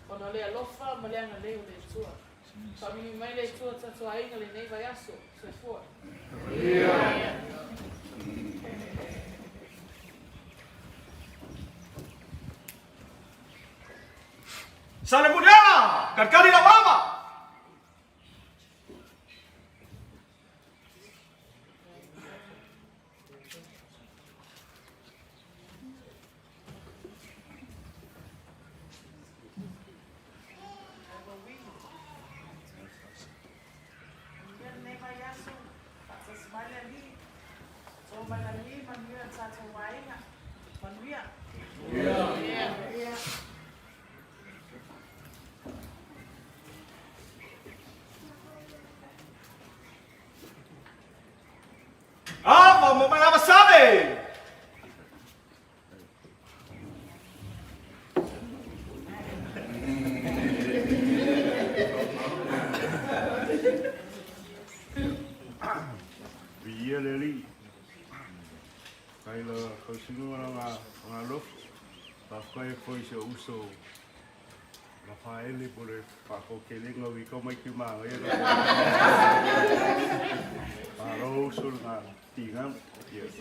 Ona lea lofa ma leanga leo le tua. Pamini mai le tua tato ainga le nei vai aso. Soifua. Sale Muriana, Karkari la Mama. Ava momayama sabe. Via leli. Kaila kosinu nga lof. Papai foi se uso. Lafaele pole pako kelinga wi ko mai ki ma e. Paro sul nga tingan. Yes.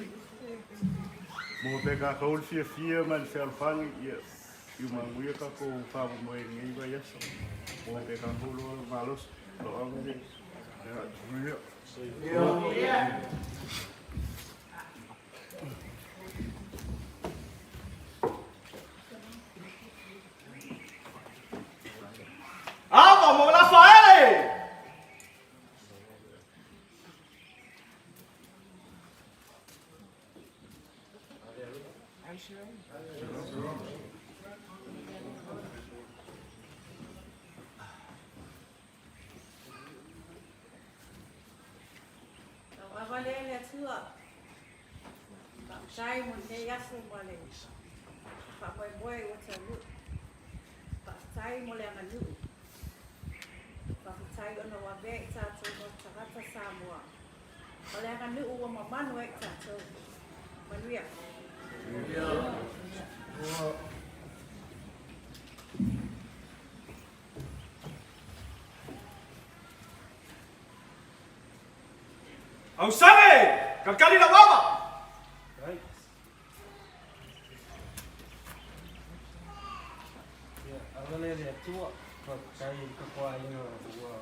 Mo peka kaul fia man se alfang yes. Yuma muia ka ko fa mo e ngai ba yes. Mo peka hulu malos lo ame. Ya. Ava mo Lafaele. Avalele tua. Sai mo te yasu male. Papai boy what's a look. Sai mo le nganu. Sai ona wa ve ta to no tata Samoa. Ole nganu o mamanu e ta to. Manuia. Au sabe, Karkari la Mama. Avalele tua. Kai ka kwa ina wa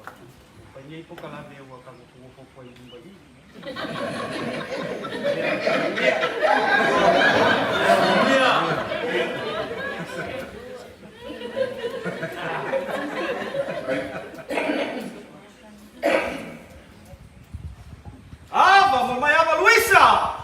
panyai po kala be wa ka ko po i mbadi. Ava momayama Luisa.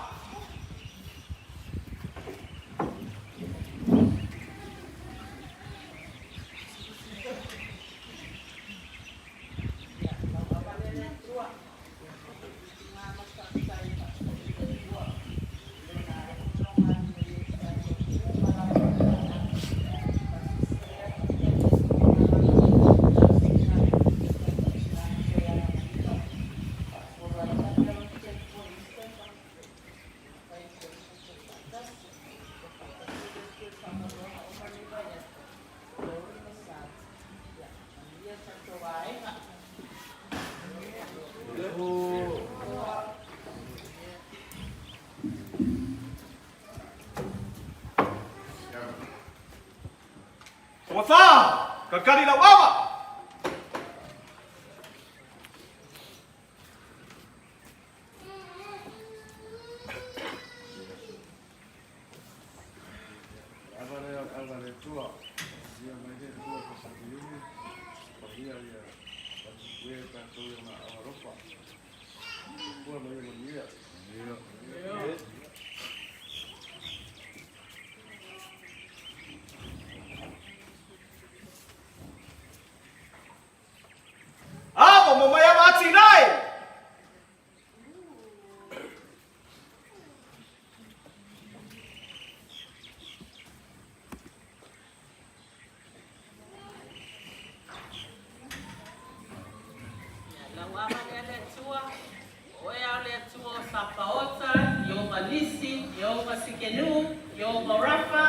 Wasa, Karkari la Mama. Agora tua. Dia mais tua para saber. Apa mamaya mati nai? Lawama le tua, oea le tua sapaota, yoga nisi, yoga sikenu, yoga rafa,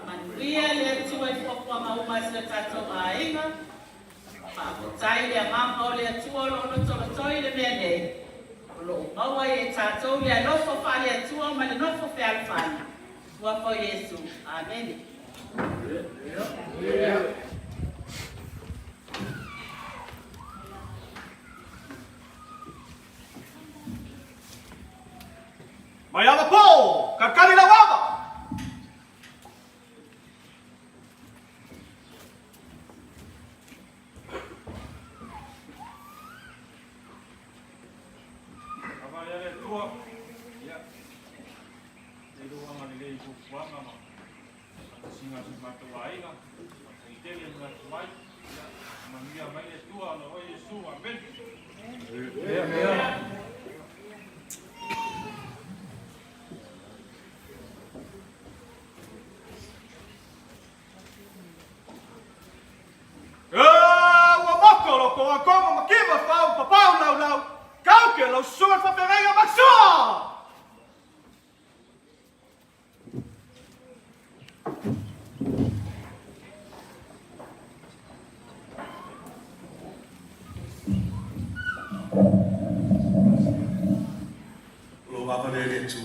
manuia le tua I fokua mauma se tato ainga, tai le mama le tua lo tolo toi le mene, lo maua e tato le nofo fa le tua ma le nofo fe alfani, tua po Yesu, amen. Mayama po, kakali na wama. Como makiba pau papau lau lau. Kau ke lau suat fa perega maksua. Lo vavalere tu.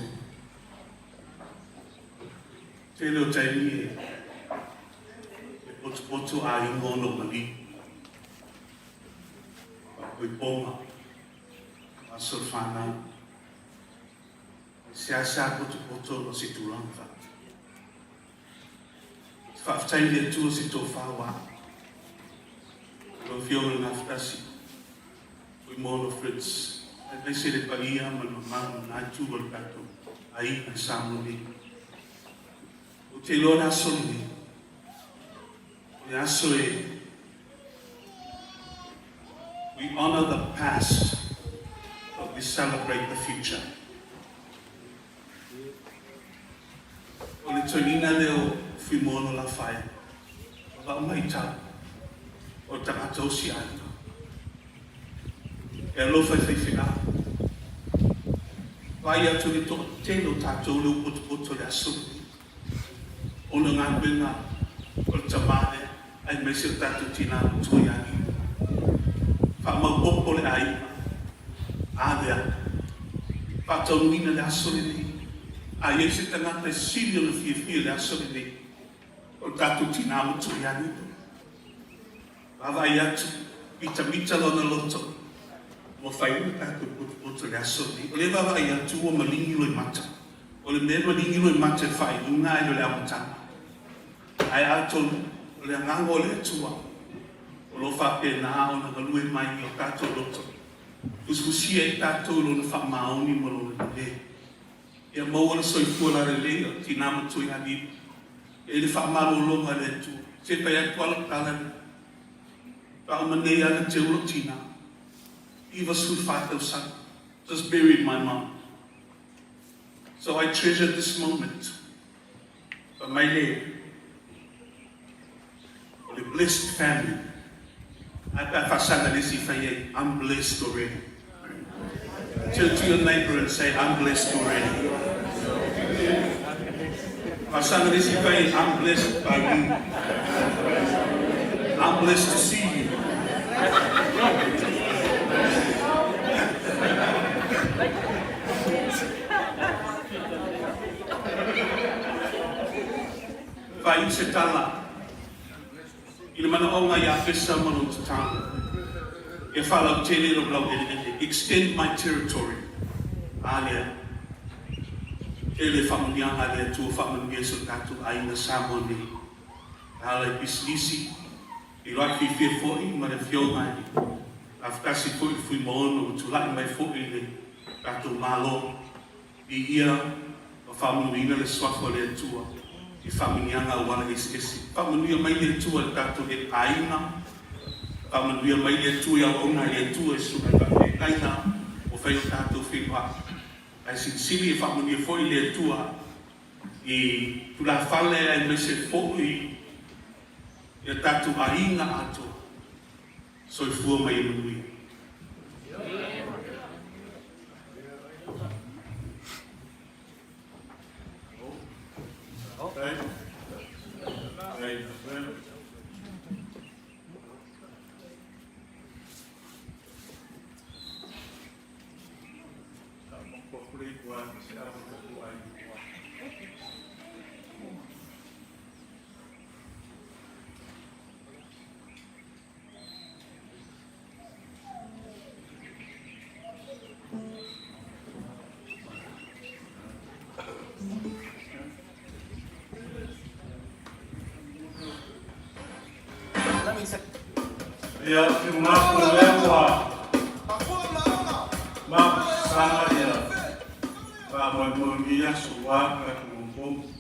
Te lo taimi. Otu a ingono mali. Oi poma, a surfana, se asa poto no si turanga. Faftai le tu si to fawa. Lo fiore na fasi. Fuimaono Fritz. E se le palia ma no mano na tu vol pato. Ai na samuni. O te lona soli. O aso e we honor the past, but we celebrate the future. O le tonina leo Fuimaono Lafaele. O la maita. O takato si aita. E alofa I whiwhina. Vai atu ni to telo tatou leo poto le asu. O na ngā benga o le tamane ai mese o tatou tina tui ani. Mau popo le ai adea patau nina le aso le nei a se tangata e sili o le fia le aso le nei o tatu tina mutu i ani lava I atu mita lona loto mo fai ua tatu putu le aso le nei o le lava I atu o malingi lo I mata o le mea malingi lo I mata e fai unga e lo le amatana ai atonu o le angango o le atua lo fa pena ona galue mai o tato loto. Uskusia I tato lo na fa maoni mo lo le. E mo ona soi fula le o tinama tu ya di. E le fa malo lo ma le tu. Se pa ya kwala kala. Pa mane ya na te lo tina. Eva sul fato san. Just buried my mom. So I treasure this moment. But my day. The blessed family. I'm blessed already. Turn to your neighbor and say, I'm blessed already. I'm blessed by you. I'm blessed to see you. Vai se tala. I mana o ngai afisa manu tatanga. E whala tele ro blau extend my territory. Alia. Ele whamunianga lea tua whamunia so tatu aina Samoa ni. Ala bislisi. I rai whiwhia fōi ma le whio mai. Afkasi fōi Fuimaono tu lai mai fōi le. Tato malo I ia o whamunuina le swafo le atua I whamunianga wana esi whamunuia mai le atua le tato e aina whamunuia mai le atua I au ona le atua e suka e kaina o whai o tato whiwa ai sinsili e whamunuia foi le atua I tula whale ai mese foi I tato aina ato so I fua mai munui Okay. Right. Ya, firmar por leva. Mas sana ya. Para menguia suar para kumpul.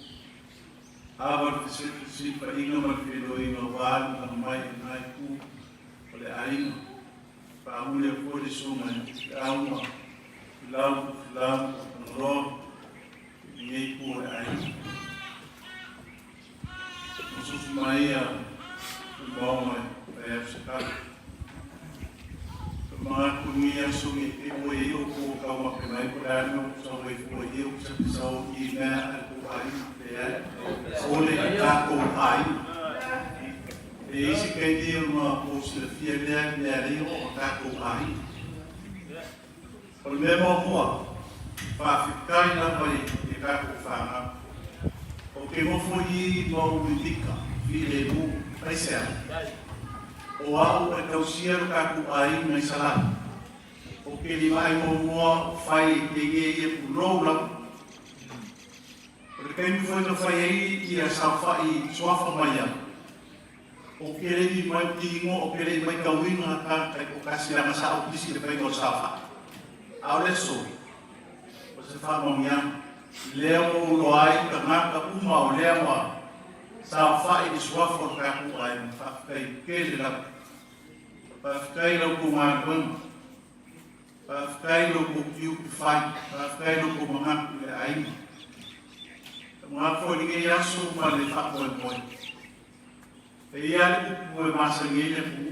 Awal si pa inga magpilo inovan ang may ku oleh aing. Pa mulai po di suman auma. Lam ro ni ku aing. Musuh maya bawa Kaya sekali mga kumia sumiti mo iyo kung ikaw makinay ko dano sa way ko iyo sa ina at kuhain kaya ulit ako ay isip kayo yung mga post na fiyagan nari o ako ay pagmemo mo pafikay na may ikako fanga o kimo fuyi maulidika file mo ay siya o au e tausia ka ku ai mai sala o ke li mai mo mo fai te ge pulo la porque mi foi no fai ai ti a sa fai sua mai o ke li mai ti ngo o ke li mai ka winga ka o ka si la masa o disi de pai ko sa fa au le so o se fa mo mia leo lo ai ka na ka uma o leo sa fai di sua for ka ku ai fa kai ke la Pafkai lo kumagon, pafkai lo kukiu kifai, pafkai lo kumangak le aing. Mga ko ni yaso malifak mo. Iyan ko masangile ko.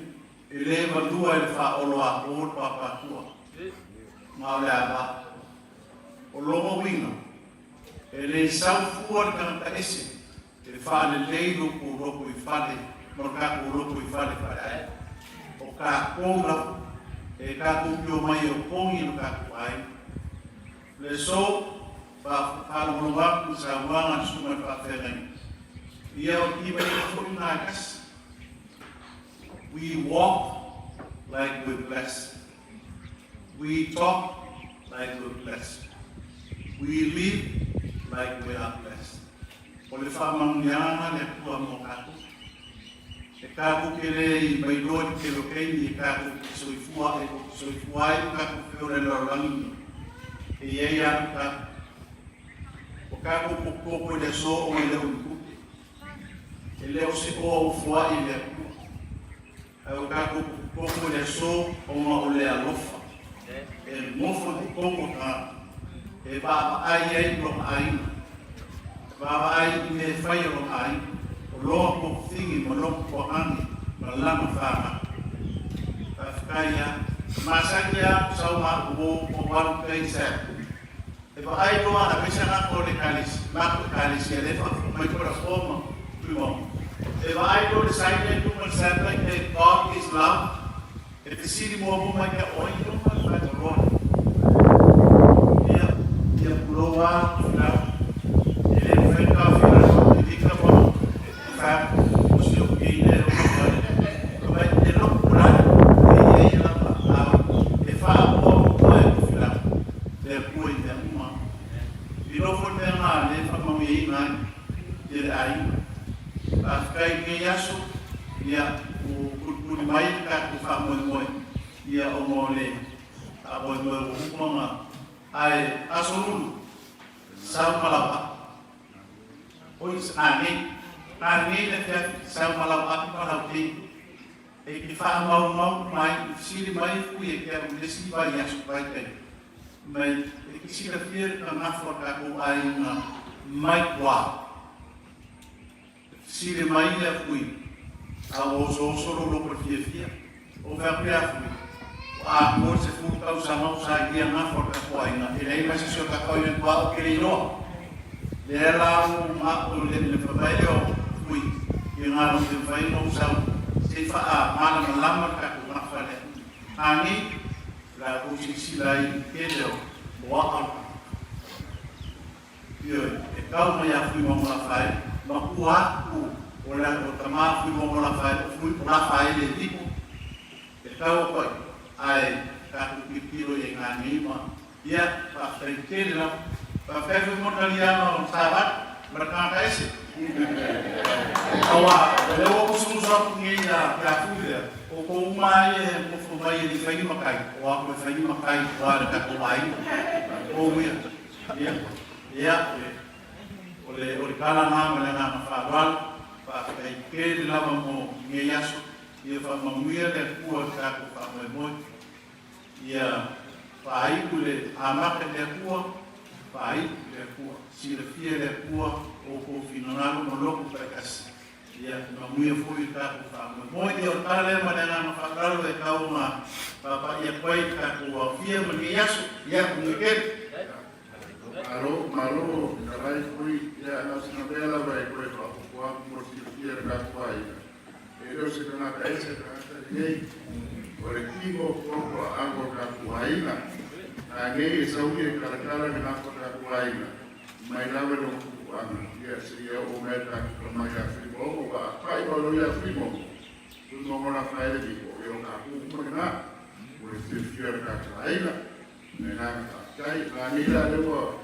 Ile badua il fa olo ako papa tua. Maulaba. Olo winga. Ele sau fuor kan ta ese. Il fa le leilo ko ro ko ifale, morka ko ro ko ifale para. O ka konga e ka kupio mai o kongi no ka kuai le so pa lo va ku sa wanga suma pa feren ia o ki mai ko na kas we walk like we're blessed we talk like we're blessed we live like we are blessed o le fa mangiana le ku mo ka e kaku kere I bailoi ke lo kei e kaku soifua e kaku whiore lor langi e iei anu kaku o kaku pokoko le so o e leo nikuke e leo se o fua I leo o kaku pokoko le so o ma o le alofa e mofo pokoko ka e baba ai ei lo ai baba ai me fai lo ai loa po fingi mo loa po angi ma lama whama Pafkaya masakia sau ma uo o waru kei sa e pa ai loa na pesa na ko le kalis mako kalis e le fa mai kora foma tuimo e pa ai loa le saine tu ma santa que God is love e te siri mo mo mai ka oi no ma fa to loa ia puloa na e le feka fina e dikra mo fa musio kile o vai te lo pura e ela e fa o o fila de pui de uma e lo for de na le fa mo i na de ai a kai ke yaso ia o ku mai ka ku fa mo ia o mo le a bo mo ma ai asolulu sa malapa ois ani le fe sa malapa para o e ki fa mau mai siri mai ku e ke o lesi vai aso vai te mai e ki sira fier ka na fo ka ko ai na mai kwa siri mai le fui a o so lo por fie o va pe a fui a mo se fu ka usa mau sa ia na fo ka ko ai na e lei mai se ka ko i kwa o ke no le la o ma o le fa vai o fui e nga no te vai no sa se fa a mana lama ka ko na fa le ani la o si lai ke le o a yo e ka mo ya Fuimaono Lafaele ma ku o la o tama Fuimaono Lafaele Vito e ka o ko ai ka ku pipiro e ngani ma ia pa frente la pa fe mo italiano sabat mereka ese awa le o sumu sa ku ngi ya ka fuida o ko mai mo fu mai di fai makai o a ko fai makai wa ka ko ai o ia o kala na me na fa wal pa kai ke la mo ngi yaso ia fa mo ia le ku ka ko fa mo ia fa ai ku le ama ke le ku fa ai le ku si le fie le ku o ko finonalo no loku pa kasi ia mo ia foi ka ko fa mo ia o kala le ma na fa kala le ka uma pa ia pai ka ko fie mo ngi yaso ia ku ke Malo, carai, fui a Sinabela, vai por a mortificar da Fuimaono. Eu sei que na cabeça da lei, coletivo, como a água da Fuimaono, a lei é saúde cara na Fuimaono. Mas lá não é seria o meta que mais a Fuimaono, a pai valor a Fuimaono. Fuimaono Lafaele Vito, eu não vou na, por exercer da Fuimaono, na kai anila lewa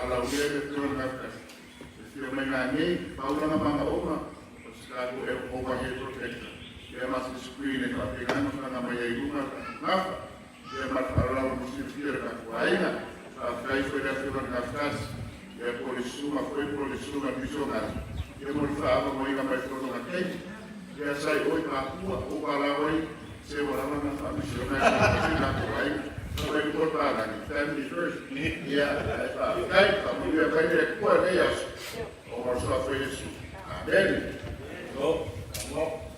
ala ule to na ka se me ngani paula na mama oma ska go e o wa he protect e mas screen e ka pegando na mama e uma na e mas ala o se fier ka kwaina a kai foi da fior na fas e foi polisuma missionário e mo fa mo ina mais todo na kai e sai oi pa o ala oi se ora na fa missionário na kwaina foi importante, family first. Kijk, dan moet je bij de koordeels. Over zo veel is. Amen. Zo, kom op.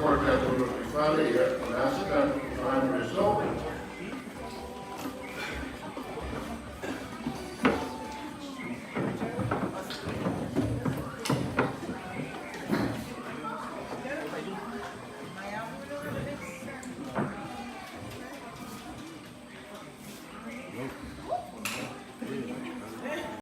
for that to look fale, nasa ka, find result,